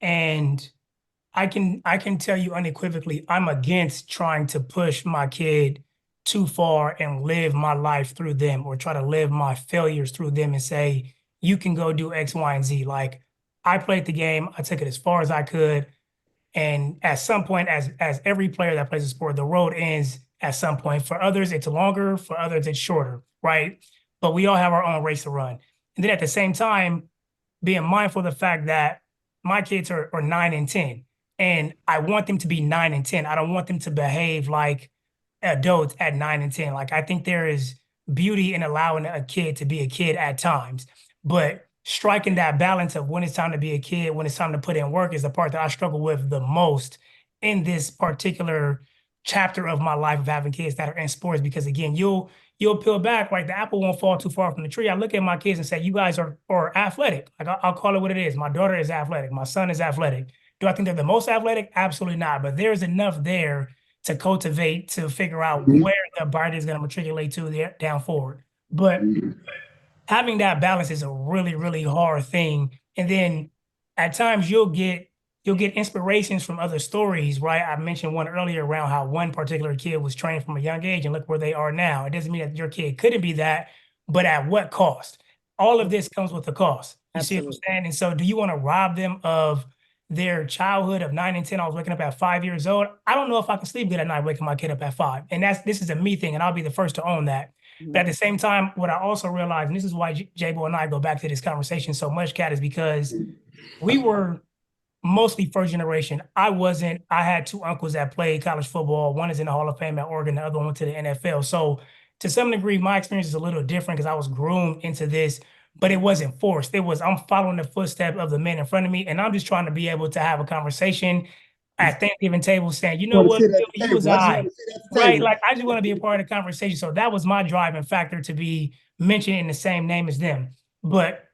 and I can tell you unequivocally, I'm against trying to push my kid too far and live my life through them, or try to live my failures through them and say, you can go do X, Y, and Z. Like, I played the game, I took it as far as I could. And at some point, as every player that plays a sport, the road ends at some point. For others, it's longer, for others, it's shorter, right? But we all have our own race to run. And then at the same time, being mindful of the fact that my kids are 9 and 10. And I want them to be 9 and 10. I don't want them to behave like adults at 9 and 10. Like, I think there is beauty in allowing a kid to be a kid at times. But striking that balance of when it's time to be a kid, when it's time to put in work, is the part that I struggle with the most in this particular chapter of my life of having kids that are in sports. Because again, you'll peel back, like the apple won't fall too far from the tree. I look at my kids and say, you guys are athletic. Like, I'll call it what it is. My daughter is athletic. My son is athletic. Do I think they're the most athletic? Absolutely not. But there's enough there to cultivate, to figure out where the body is going to matriculate to down forward. But having that balance is a really, really hard thing. And then at times you'll get inspirations from other stories, right? I mentioned one earlier around how one particular kid was trained from a young age and look where they are now. It doesn't mean that your kid couldn't be that, but at what cost? All of this comes with a cost. You see what I'm saying? And so do you want to rob them of their childhood of 9 and 10? I was waking up at 5 years old. I don't know if I can sleep good at night waking my kid up at 5. And this is a me thing, and I'll be the first to own that. But at the same time, what I also realized, and this is why J-Bo and I go back to this conversation so much, Kat, is because we were mostly first generation. I wasn't. I had 2 uncles that played college football. One is in the Hall of Fame at Oregon. The other one went to the NFL. So to some degree, my experience is a little different because I was groomed into this, but it wasn't forced. It was, I'm following the footsteps of the men in front of me, and I'm just trying to be able to have a conversation at Thanksgiving table saying, you know what, you was right. Like, I just want to be a part of the conversation. So that was my driving factor, to be mentioned in the same name as them. But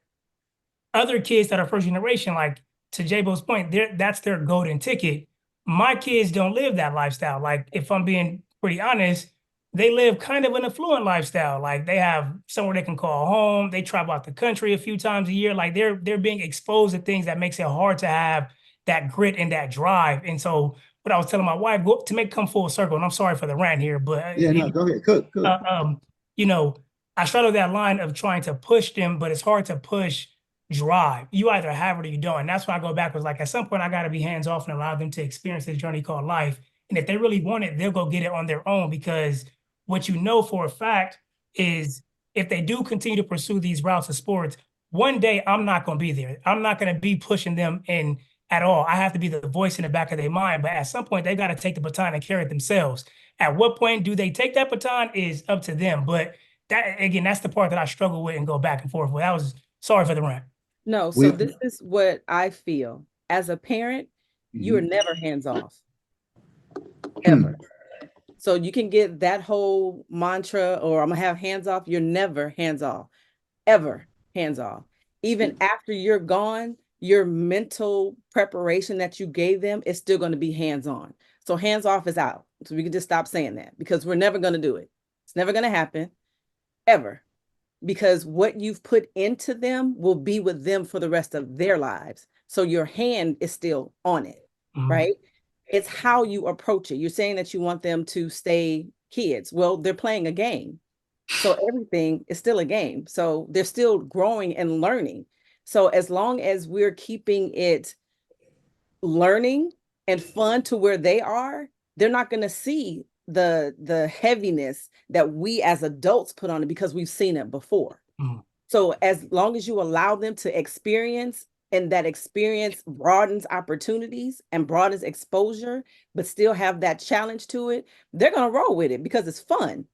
other kids that are first generation, like to J-Bo's point, that's their golden ticket. My kids don't live that lifestyle. Like, if I'm being pretty honest, they live kind of an affluent lifestyle. Like, they have somewhere they can call home. They travel out the country a few times a year. Like, they're being exposed to things that makes it hard to have that grit and that drive. And so what I was telling my wife, to make come full circle, and I'm sorry for the rant here, but go ahead. Cook. You know, I straddle that line of trying to push them, but it's hard to push drive. You either have it or you don't. And that's why I go backwards. Like, at some point, I got to be hands off and allow them to experience this journey called life. And if they really want it, they'll go get it on their own, because what you know for a fact is, if they do continue to pursue these routes of sports, one day I'm not going to be there. I'm not going to be pushing them in at all. I have to be the voice in the back of their mind. But at some point, they got to take the baton and carry it themselves. At what point do they take that baton is up to them. But that, again, that's the part that I struggle with and go back and forth with. I was sorry for the rant. No, so this is what I feel. As a parent, you are never hands off. Ever. So you can get that whole mantra, or I'm gonna have hands off. You're never hands off. Ever hands off. Even after you're gone, your mental preparation that you gave them is still going to be hands on. So hands off is out. So we can just stop saying that, because we're never going to do it. It's never going to happen, ever. Because what you've put into them will be with them for the rest of their lives. So your hand is still on it, right? It's how you approach it. You're saying that you want them to stay kids. Well, they're playing a game. So everything is still a game. So they're still growing and learning. So as long as we're keeping it learning and fun to where they are, they're not going to see the heaviness that we as adults put on it because we've seen it before. Mm. So as long as you allow them to experience, and that experience broadens opportunities and broadens exposure, but still have that challenge to it, they're going to roll with it because it's fun.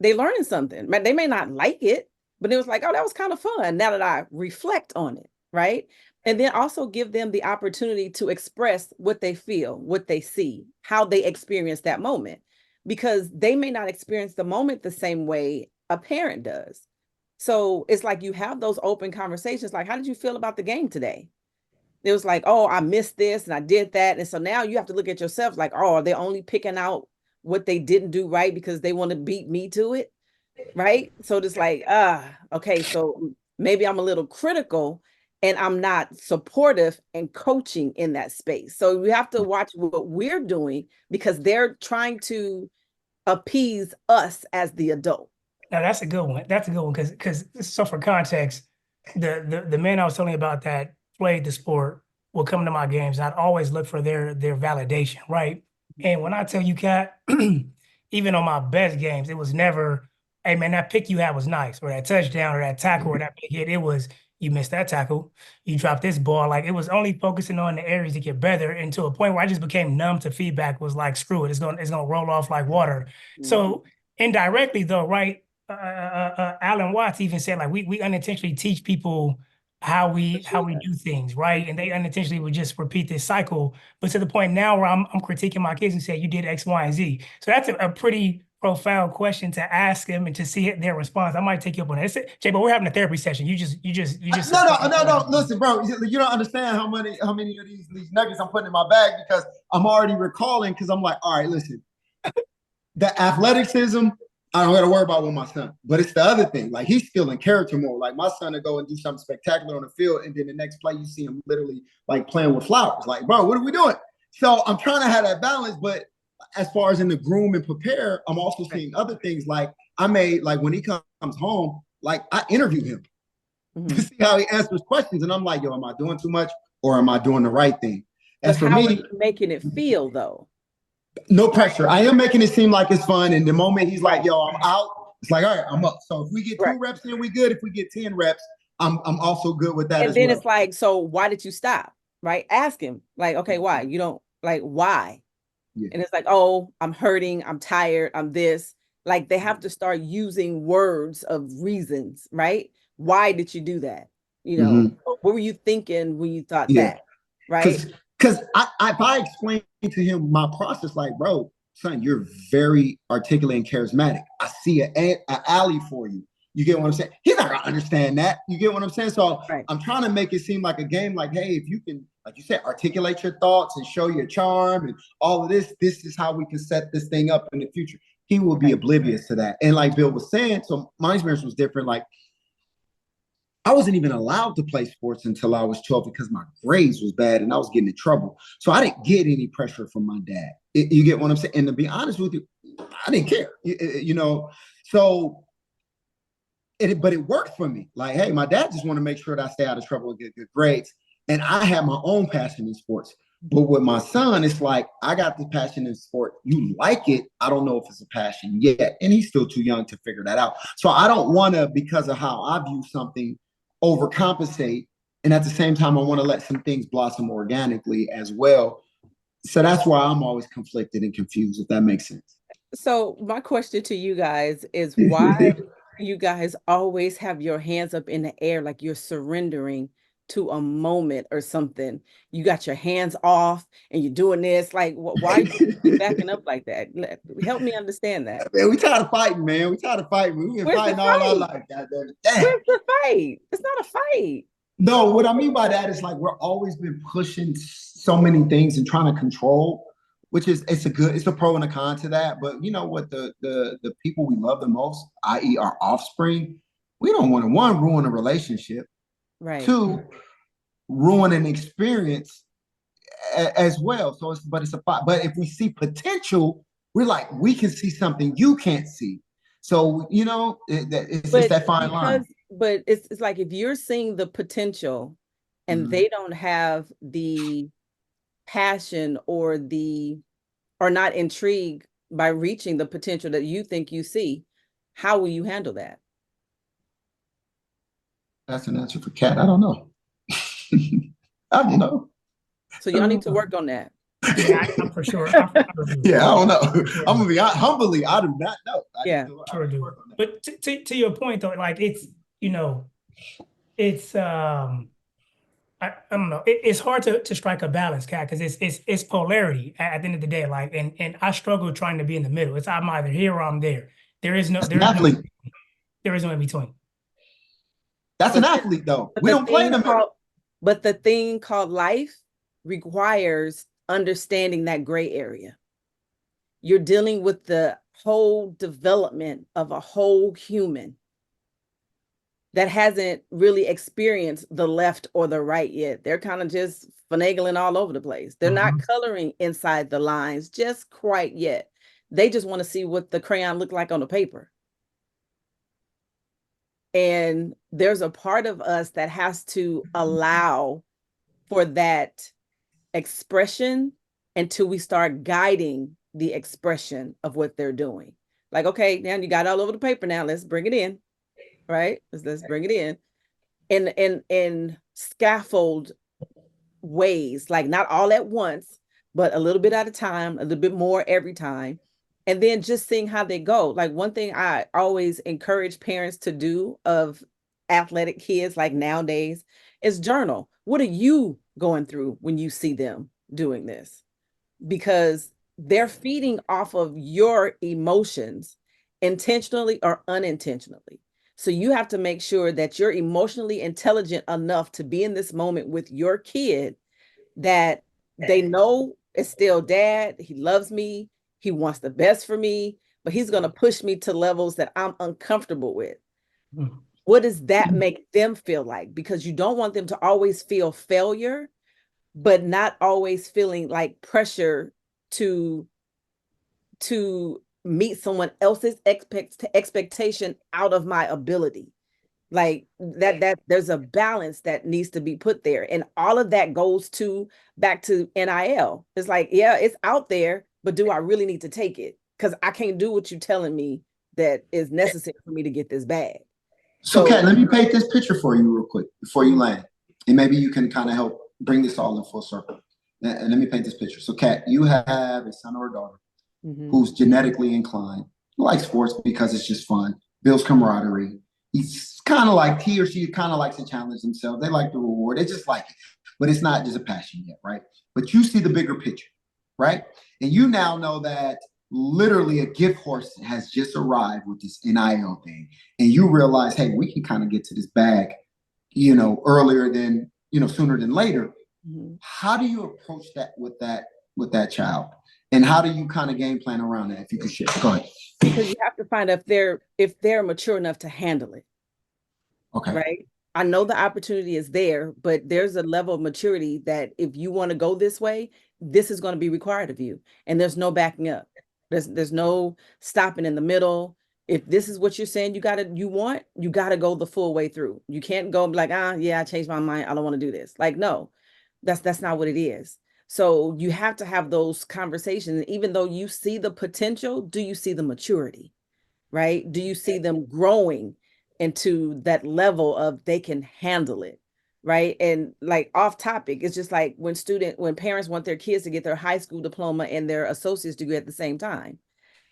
They learning something. They may not like it, but it was like, oh, that was kind of fun now that I reflect on it, right? And then also give them the opportunity to express what they feel, what they see, how they experience that moment, because they may not experience the moment the same way a parent does. So it's like you have those open conversations, like, how did you feel about the game today? It was like, oh, I missed this and I did that. And so now you have to look at yourself like, oh, are they only picking out what they didn't do right because they want to beat me to it? Right. So it's like, okay, so maybe I'm a little critical and I'm not supportive and coaching in that space. So we have to watch what we're doing because they're trying to appease us as the adult. Now that's a good one. That's a good one because so for context, the man I was telling you about that played the sport will come to my games. I'd always look for their validation, right? And when I tell you, Kat, even on my best games, it was never, hey man, that pick you had was nice, or that touchdown, or that tackle, or that big hit. It was you missed that tackle, you dropped this ball. Like it was only focusing on the areas to get better, and to a point where I just became numb to feedback. Was like, screw it, it's gonna roll off like water. So indirectly though, right? Alan Watts even said like we unintentionally teach people how we do things, right? And they unintentionally would just repeat this cycle. But to the point now where I'm critiquing my kids and say you did X, Y, and Z. So that's a pretty profound question to ask them and to see their response. I might take you up on it. Jay, but we're having a therapy session. You just No. Listen, bro, you don't understand how many of these nuggets I'm putting in my bag because I'm already recalling because I'm like, all right, listen, the athleticism, I don't got to worry about with my son, but it's the other thing. Like he's still in character mode. Like my son to go and do something spectacular on the field, and then the next play you see him literally like playing with flowers. Like, bro, what are we doing? So I'm trying to have that balance, but as far as in the groom and prepare, I'm also seeing other things. Like I made, like when he comes home, like I interview him to see how he answers questions, and I'm like, yo, am I doing too much or am I doing the right thing? As but for how me, are you making it feel though? no pressure. I am making it seem like it's fun. And the moment he's like, yo, I'm out, it's like, all right, I'm up. So if we get 2 reps in, we good. If we get 10 reps, I'm also good with that and as then well. it's like, so why did you stop? Right? Ask him, like, okay, why? You don't like why? Yeah. And it's like, oh, I'm hurting, I'm tired, I'm this. Like they have to start using words of reasons, right? Why did you do that? You know, what were you thinking when you thought that? Right? Because if I explain to him my process, like, bro, son, you're very articulate and charismatic. I see an alley for you. You get what I'm saying? He's not gonna understand that. You get what I'm saying? So I'm trying to make it seem like a game. Like, hey, if you can, like you said, articulate your thoughts and show your charm and all of this, this is how we can set this thing up in the future. He will be oblivious to that. And like Bill was saying, so my experience was different. Like I wasn't even allowed to play sports until I was 12 because my grades was bad and I was getting in trouble. So I didn't get any pressure from my dad. You get what I'm saying? And to be honest with you, I didn't care, you know? So, but it worked for me. Like, hey, my dad just wanted to make sure that I stay out of trouble and get good grades. And I had my own passion in sports. But with my son, it's like, I got the passion in sport. You like it. I don't know if it's a passion yet. And he's still too young to figure that out. So I don't want to, because of how I view something, overcompensate. And at the same time, I want to let some things blossom organically as well. So that's why I'm always conflicted and confused, if that makes sense. So my question to you guys is, why you guys always have your hands up in the air like you're surrendering to a moment or something? You got your hands off and you're doing this. Like, why are you backing up like that? Help me understand that. Man, we tired of fighting, man. We tired of fighting. We've been fighting all our life. Where's the fight? It's not a fight. No, what I mean by that is like we're always been pushing so many things and trying to control, which is it's a pro and a con to that. But you know what, the people we love the most, i.e. our offspring, we don't want to, one, ruin a relationship. Right. 2, ruin an experience as well. So it's a fight. But if we see potential, we're like, we can see something you can't see. So, you know, it's just that fine line. But it's like if you're seeing the potential and they don't have the passion or not intrigued by reaching the potential that you think you see, how will you handle that? That's an answer for Kat. I don't know. I don't know. So y'all need to work on that. Yeah, I'm for sure. Yeah, I don't know. I'm gonna be humbly, I do not know. Sure do. But to your point though, like it's, it's I don't know. It's hard to strike a balance, Kat, because it's polarity at the end of the day. Like, and I struggle trying to be in the middle. It's I'm either here or I'm there. There is no in between. That's an athlete though. We don't play in the middle. But the thing called life requires understanding that gray area. You're dealing with the whole development of a whole human that hasn't really experienced the left or the right yet. They're kind of just finagling all over the place. They're not coloring inside the lines just quite yet. They just want to see what the crayon looked like on the paper. And there's a part of us that has to allow for that expression until we start guiding the expression of what they're doing. Like, okay, now you got all over the paper. Now let's bring it in, right? Let's bring it in scaffold ways, like not all at once, but a little bit at a time, a little bit more every time. And then just seeing how they go. Like one thing I always encourage parents to do of athletic kids, like nowadays, is journal. What are you going through when you see them doing this? Because they're feeding off of your emotions intentionally or unintentionally. So you have to make sure that you're emotionally intelligent enough to be in this moment with your kid, that they know it's still dad. He loves me. He wants the best for me, but he's going to push me to levels that I'm uncomfortable with. What does that make them feel like? Because you don't want them to always feel failure, but not always feeling like pressure to meet someone else's expectation out of my ability. Like that there's a balance that needs to be put there. And all of that goes back to NIL. It's like, yeah, it's out there, but do I really need to take it? Because I can't do what you're telling me that is necessary for me to get this bag. So Kat, let me paint this picture for you real quick before you land. And maybe you can kind of help bring this all in full circle. And let me paint this picture. So Kat, you have a son or a daughter who's genetically inclined, likes sports because it's just fun, builds camaraderie. He's kind of like, he or she kind of likes to challenge themselves. They like the reward. They just like it. But it's not just a passion yet, right? But you see the bigger picture, right? And you now know that literally a gift horse has just arrived with this NIL thing. And you realize, hey, we can kind of get to this bag, earlier than, sooner than later. How do you approach that with that child? And how do you kind of game plan around that, if you could share? Go ahead. Because you have to find out if they're mature enough to handle it. Okay. Right. I know the opportunity is there, but there's a level of maturity that if you want to go this way, this is going to be required of you. And there's no backing up. There's no stopping in the middle. If this is what you're saying you got to go the full way through. You can't go like, yeah, I changed my mind. I don't want to do this. Like, no, that's not what it is. So you have to have those conversations. Even though you see the potential, do you see the maturity, right? Do you see them growing into that level of they can handle it, right? And like off topic, it's just like when parents want their kids to get their high school diploma and their associate's degree at the same time.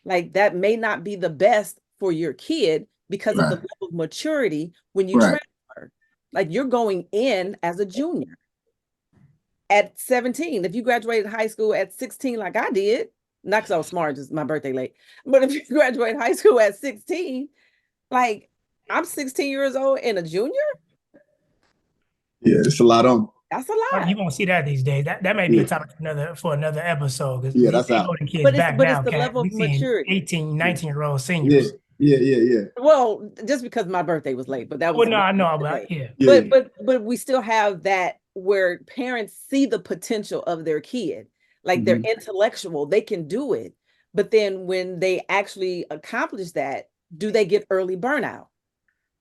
Like that may not be the best for your kid because of the level of maturity when you transfer. Like you're going in as a junior. At 17, if you graduated high school at 16, like I did, not because I was smart, just my birthday late, but if you graduated high school at 16, like I'm 16 years old and a junior. Yeah, it's a lot on. That's a lot. You won't see that these days. That may be a topic for another episode. Yeah, that's out. Kids but back it's now, the level of maturity. 18, 19-year-old seniors. Yeah. Well, just because my birthday was late, but that was. Well, no, I know about But we still have that where parents see the potential of their kid, like they're intellectual, they can do it. But then when they actually accomplish that, do they get early burnout?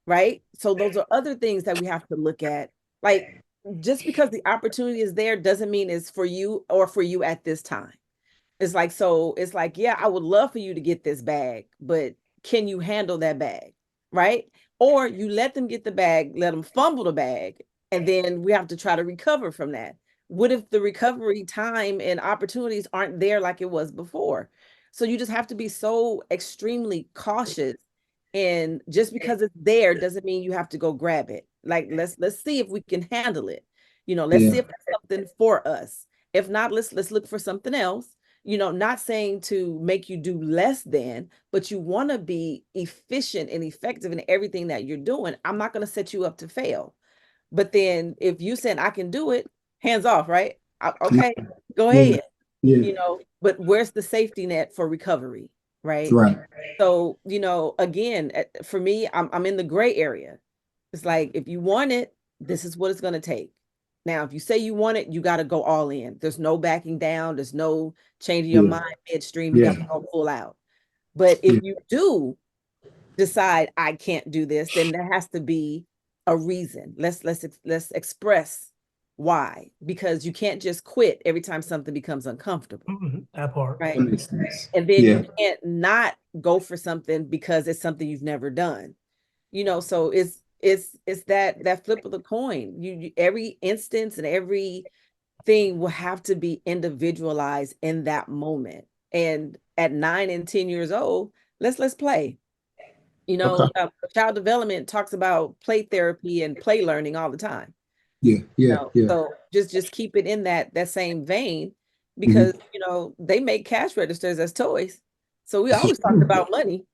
Right. So those are other things that we have to look at. Like just because the opportunity is there doesn't mean it's for you or for you at this time. It's like, so it's like, yeah, I would love for you to get this bag, but can you handle that bag? Right? Or you let them get the bag, let them fumble the bag, and then we have to try to recover from that. What if the recovery time and opportunities aren't there like it was before? So you just have to be so extremely cautious. And just because it's there doesn't mean you have to go grab it. Like, let's see if we can handle it. Let's see if that's something for us. If not, let's look for something else. Not saying to make you do less than, but you want to be efficient and effective in everything that you're doing. I'm not going to set you up to fail. But then if you said I can do it, hands off, right? Okay, go ahead. But where's the safety net for recovery, right? Right. So, again, for me, I'm in the gray area. It's like, if you want it, this is what it's going to take. Now, if you say you want it, you got to go all in. There's no backing down. There's no changing your mind midstream. You got to go full out. But if you do decide I can't do this, then there has to be a reason. Let's express why, because you can't just quit every time something becomes uncomfortable. That part, right? That makes sense. And then you can't not go for something because it's something you've never done. So it's that flip of the coin. You every instance and every thing will have to be individualized in that moment. And at 9 and 10 years old, let's play. Child development talks about play therapy and play learning all the time. So just keep it in that same vein, because they make cash registers as toys. So we always talk about money.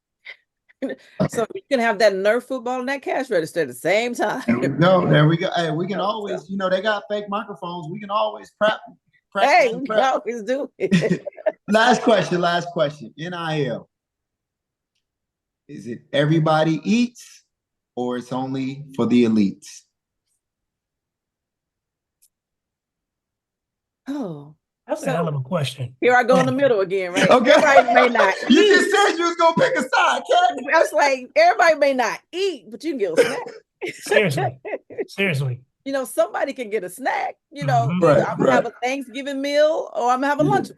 So you can have that Nerf football and that cash register at the same time. There we go. Hey, we can always, they got fake microphones. We can always practice. Hey, we can always do it. Last question. NIL. Is it everybody eats, or it's only for the elites? Oh, that's a hell of a question. Here I go in the middle again, right? Okay. Everybody may not eat. You just said you was gonna pick a side, Kat. I was like, everybody may not eat, but you can get a snack. Seriously. Somebody can get a snack. Right, I'm gonna have a Thanksgiving meal, or I'm gonna have a lunch.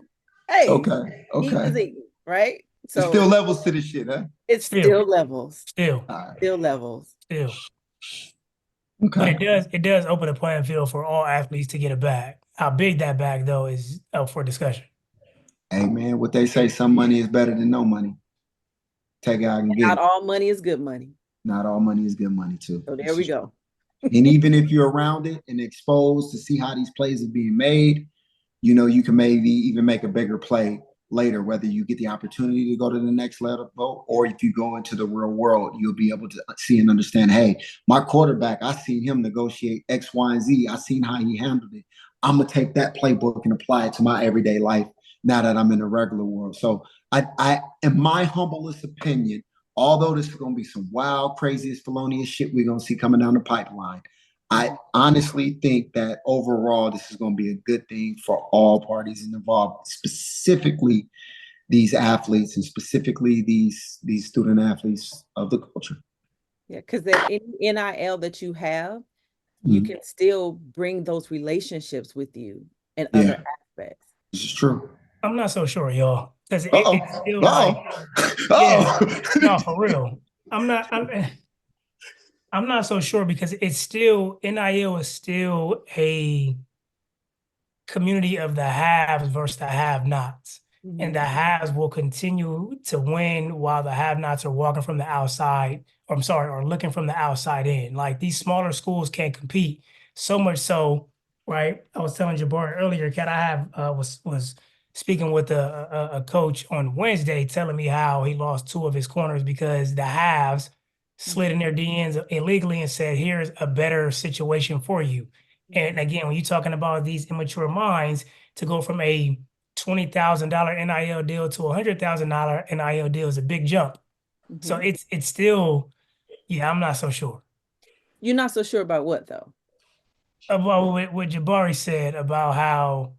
Hey, okay. Eating is eating, right? So it's still levels to this shit, huh? It's still levels. Still levels. Okay. But it does open the playing field for all athletes to get a bag. How big that bag though is up for discussion. Hey man, what they say, some money is better than no money. Take it out and get it. Not all money is good money. Not all money is good money too. So there we go. And even if you're around it and exposed to see how these plays are being made, you can maybe even make a bigger play later, whether you get the opportunity to go to the next level, or if you go into the real world, you'll be able to see and understand, hey, my quarterback, I seen him negotiate X, Y, and Z. I seen how he handled it. I'm going to take that playbook and apply it to my everyday life now that I'm in the regular world. So I in my humblest opinion, although this is going to be some wild, craziest, felonious shit we're going to see coming down the pipeline, I honestly think that overall, this is going to be a good thing for all parties involved, specifically these athletes and specifically these student athletes of the culture. Yeah, because any NIL that you have, you can still bring those relationships with you in other aspects. This is true. I'm not so sure, y'all. Because it's still no, for real. I'm not so sure, because it's still, NIL is still a community of the haves versus the have-nots. And the haves will continue to win while the have-nots are walking from the outside, or looking from the outside in. Like, these smaller schools can't compete, so much so, right? I was telling Jabari earlier, Kat, I was speaking with a coach on Wednesday, telling me how he lost 2 of his corners because the haves slid in their DNs illegally and said, here's a better situation for you. And again, when you're talking about these immature minds, to go from a $20,000 NIL deal to a $100,000 NIL deal is a big jump. So it's still, I'm not so sure. You're not so sure about what, though? About what Jabari said about how,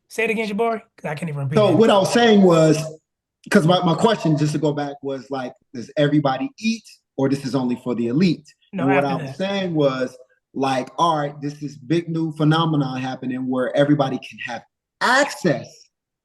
say it again, Jabari, because I can't even repeat So that. what I was saying was, because my question, just to go back, was like, does everybody eat, or this is only for the elite? No, and what I was saying was, like, all right, this is big new phenomenon happening where everybody can have access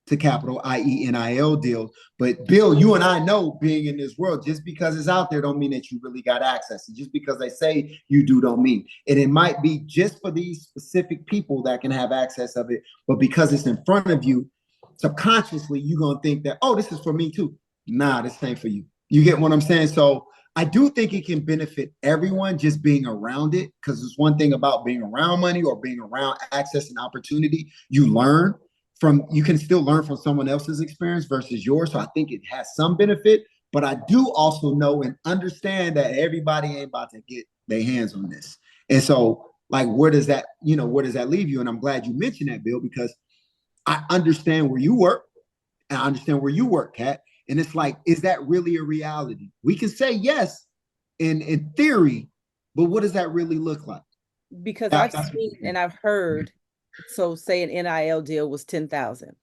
to capital, i.e. NIL deals. But Bill, you and I know, being in this world, just because it's out there don't mean that you really got access. And just because they say you do don't mean. And it might be just for these specific people that can have access of it, but because it's in front of you, subconsciously, you're going to think that, oh, this is for me too. Nah, this ain't for you. You get what I'm saying? So I do think it can benefit everyone just being around it, because it's one thing about being around money or being around access and opportunity. You can still learn from someone else's experience versus yours. So I think it has some benefit, but I do also know and understand that everybody ain't about to get their hands on this. And so, like, where does that leave you? And I'm glad you mentioned that, Bill, because I understand where you work and I understand where you work, Kat. And it's like, is that really a reality? We can say yes in theory, but what does that really look like? Because I've seen and I've heard, so say an NIL deal was 10,000.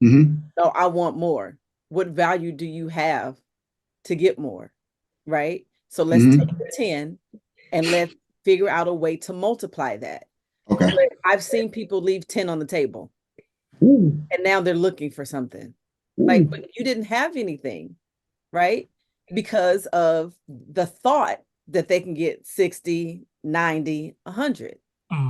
Mm-hmm. So I want more. What value do you have to get more? Right? So let's take the 10 and let's figure out a way to multiply that. Okay. But I've seen people leave 10 on the table. Ooh. And now they're looking for something. Ooh. Like, but you didn't have anything, right? Because of the thought that they can get 60, 90, 100.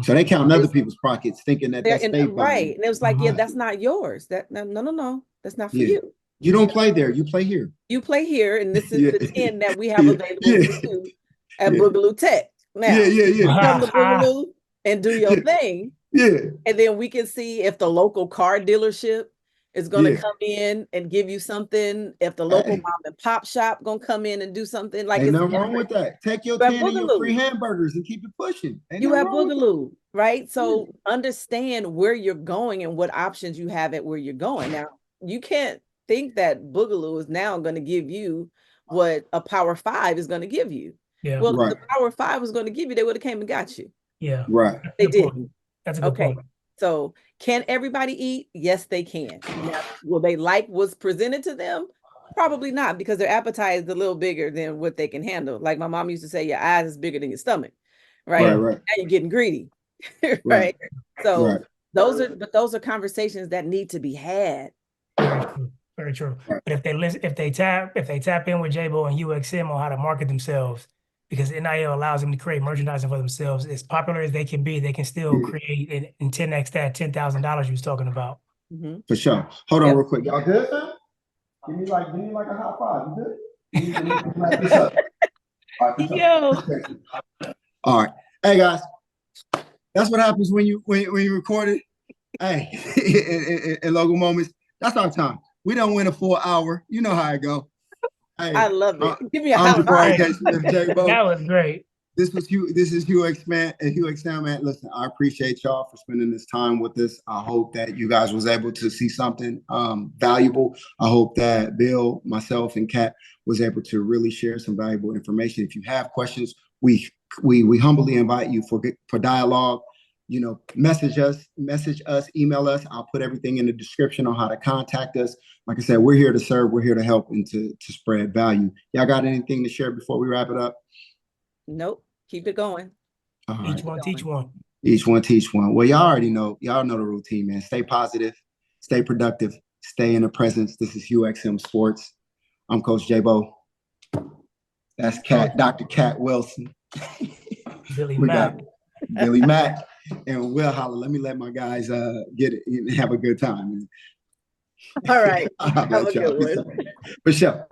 So they count other people's pockets, thinking that that's fake. Right. And it was like, yeah, that's not yours. No. That's not for you. You don't play there. You play here. You play here. And this is the 10 that we have available for you at Boogaloo Tech. Now, come to Boogaloo and do your thing. Yeah. And then we can see if the local car dealership is going to come in and give you something. If the local mom and pop shop going to come in and do something, like, ain't nothing wrong with that. Take your 10 and your free hamburgers and keep it pushing. You have Boogaloo, right? So understand where you're going and what options you have at where you're going. Now, you can't think that Boogaloo is now going to give you what a Power 5 is going to give you. Yeah. Well, if the Power 5 was going to give you, they would have came and got you. Yeah. Right. They didn't. That's a good point. So can everybody eat? Yes, they can. Now, will they like what's presented to them? Probably not, because their appetite is a little bigger than what they can handle. Like my mom used to say, your eyes is bigger than your stomach, right? Right. Now you're getting greedy, right? So those are conversations that need to be had. Very true. But if they tap in with J-Bo and HUEXM on how to market themselves, because NIL allows them to create merchandising for themselves, as popular as they can be, they can still create and 10x that $10,000 you was talking about. For sure. Hold on real quick. Y'all good, fam? Give me like a high five. You good? All right. Hey guys, that's what happens when you record it. Hey, in local moments, that's our time. We don't win a full hour. You know how it go. Hey, I love it. Give me a high five. That was great. This is HUEXM and HUEXM, man. Listen, I appreciate y'all for spending this time with us. I hope that you guys was able to see something valuable. I hope that Bill, myself, and Kat was able to really share some valuable information. If you have questions, we humbly invite you for dialogue. You know, message us, email us. I'll put everything in the description on how to contact us. Like I said, we're here to serve, we're here to help, and to spread value. Y'all got anything to share before we wrap it up? Nope. Keep it going. Each one teach one. Each one teach one. Well, y'all already know. Y'all know the routine, man. Stay positive, stay productive, stay in the presence. This is HUEXM Sports. I'm Coach J-Bo. That's Dr. Katrin Wilson. Billy Mack. Billy Mack. And we'll holler. Let my guys get it and have a good time. All right. Have a good one. For sure.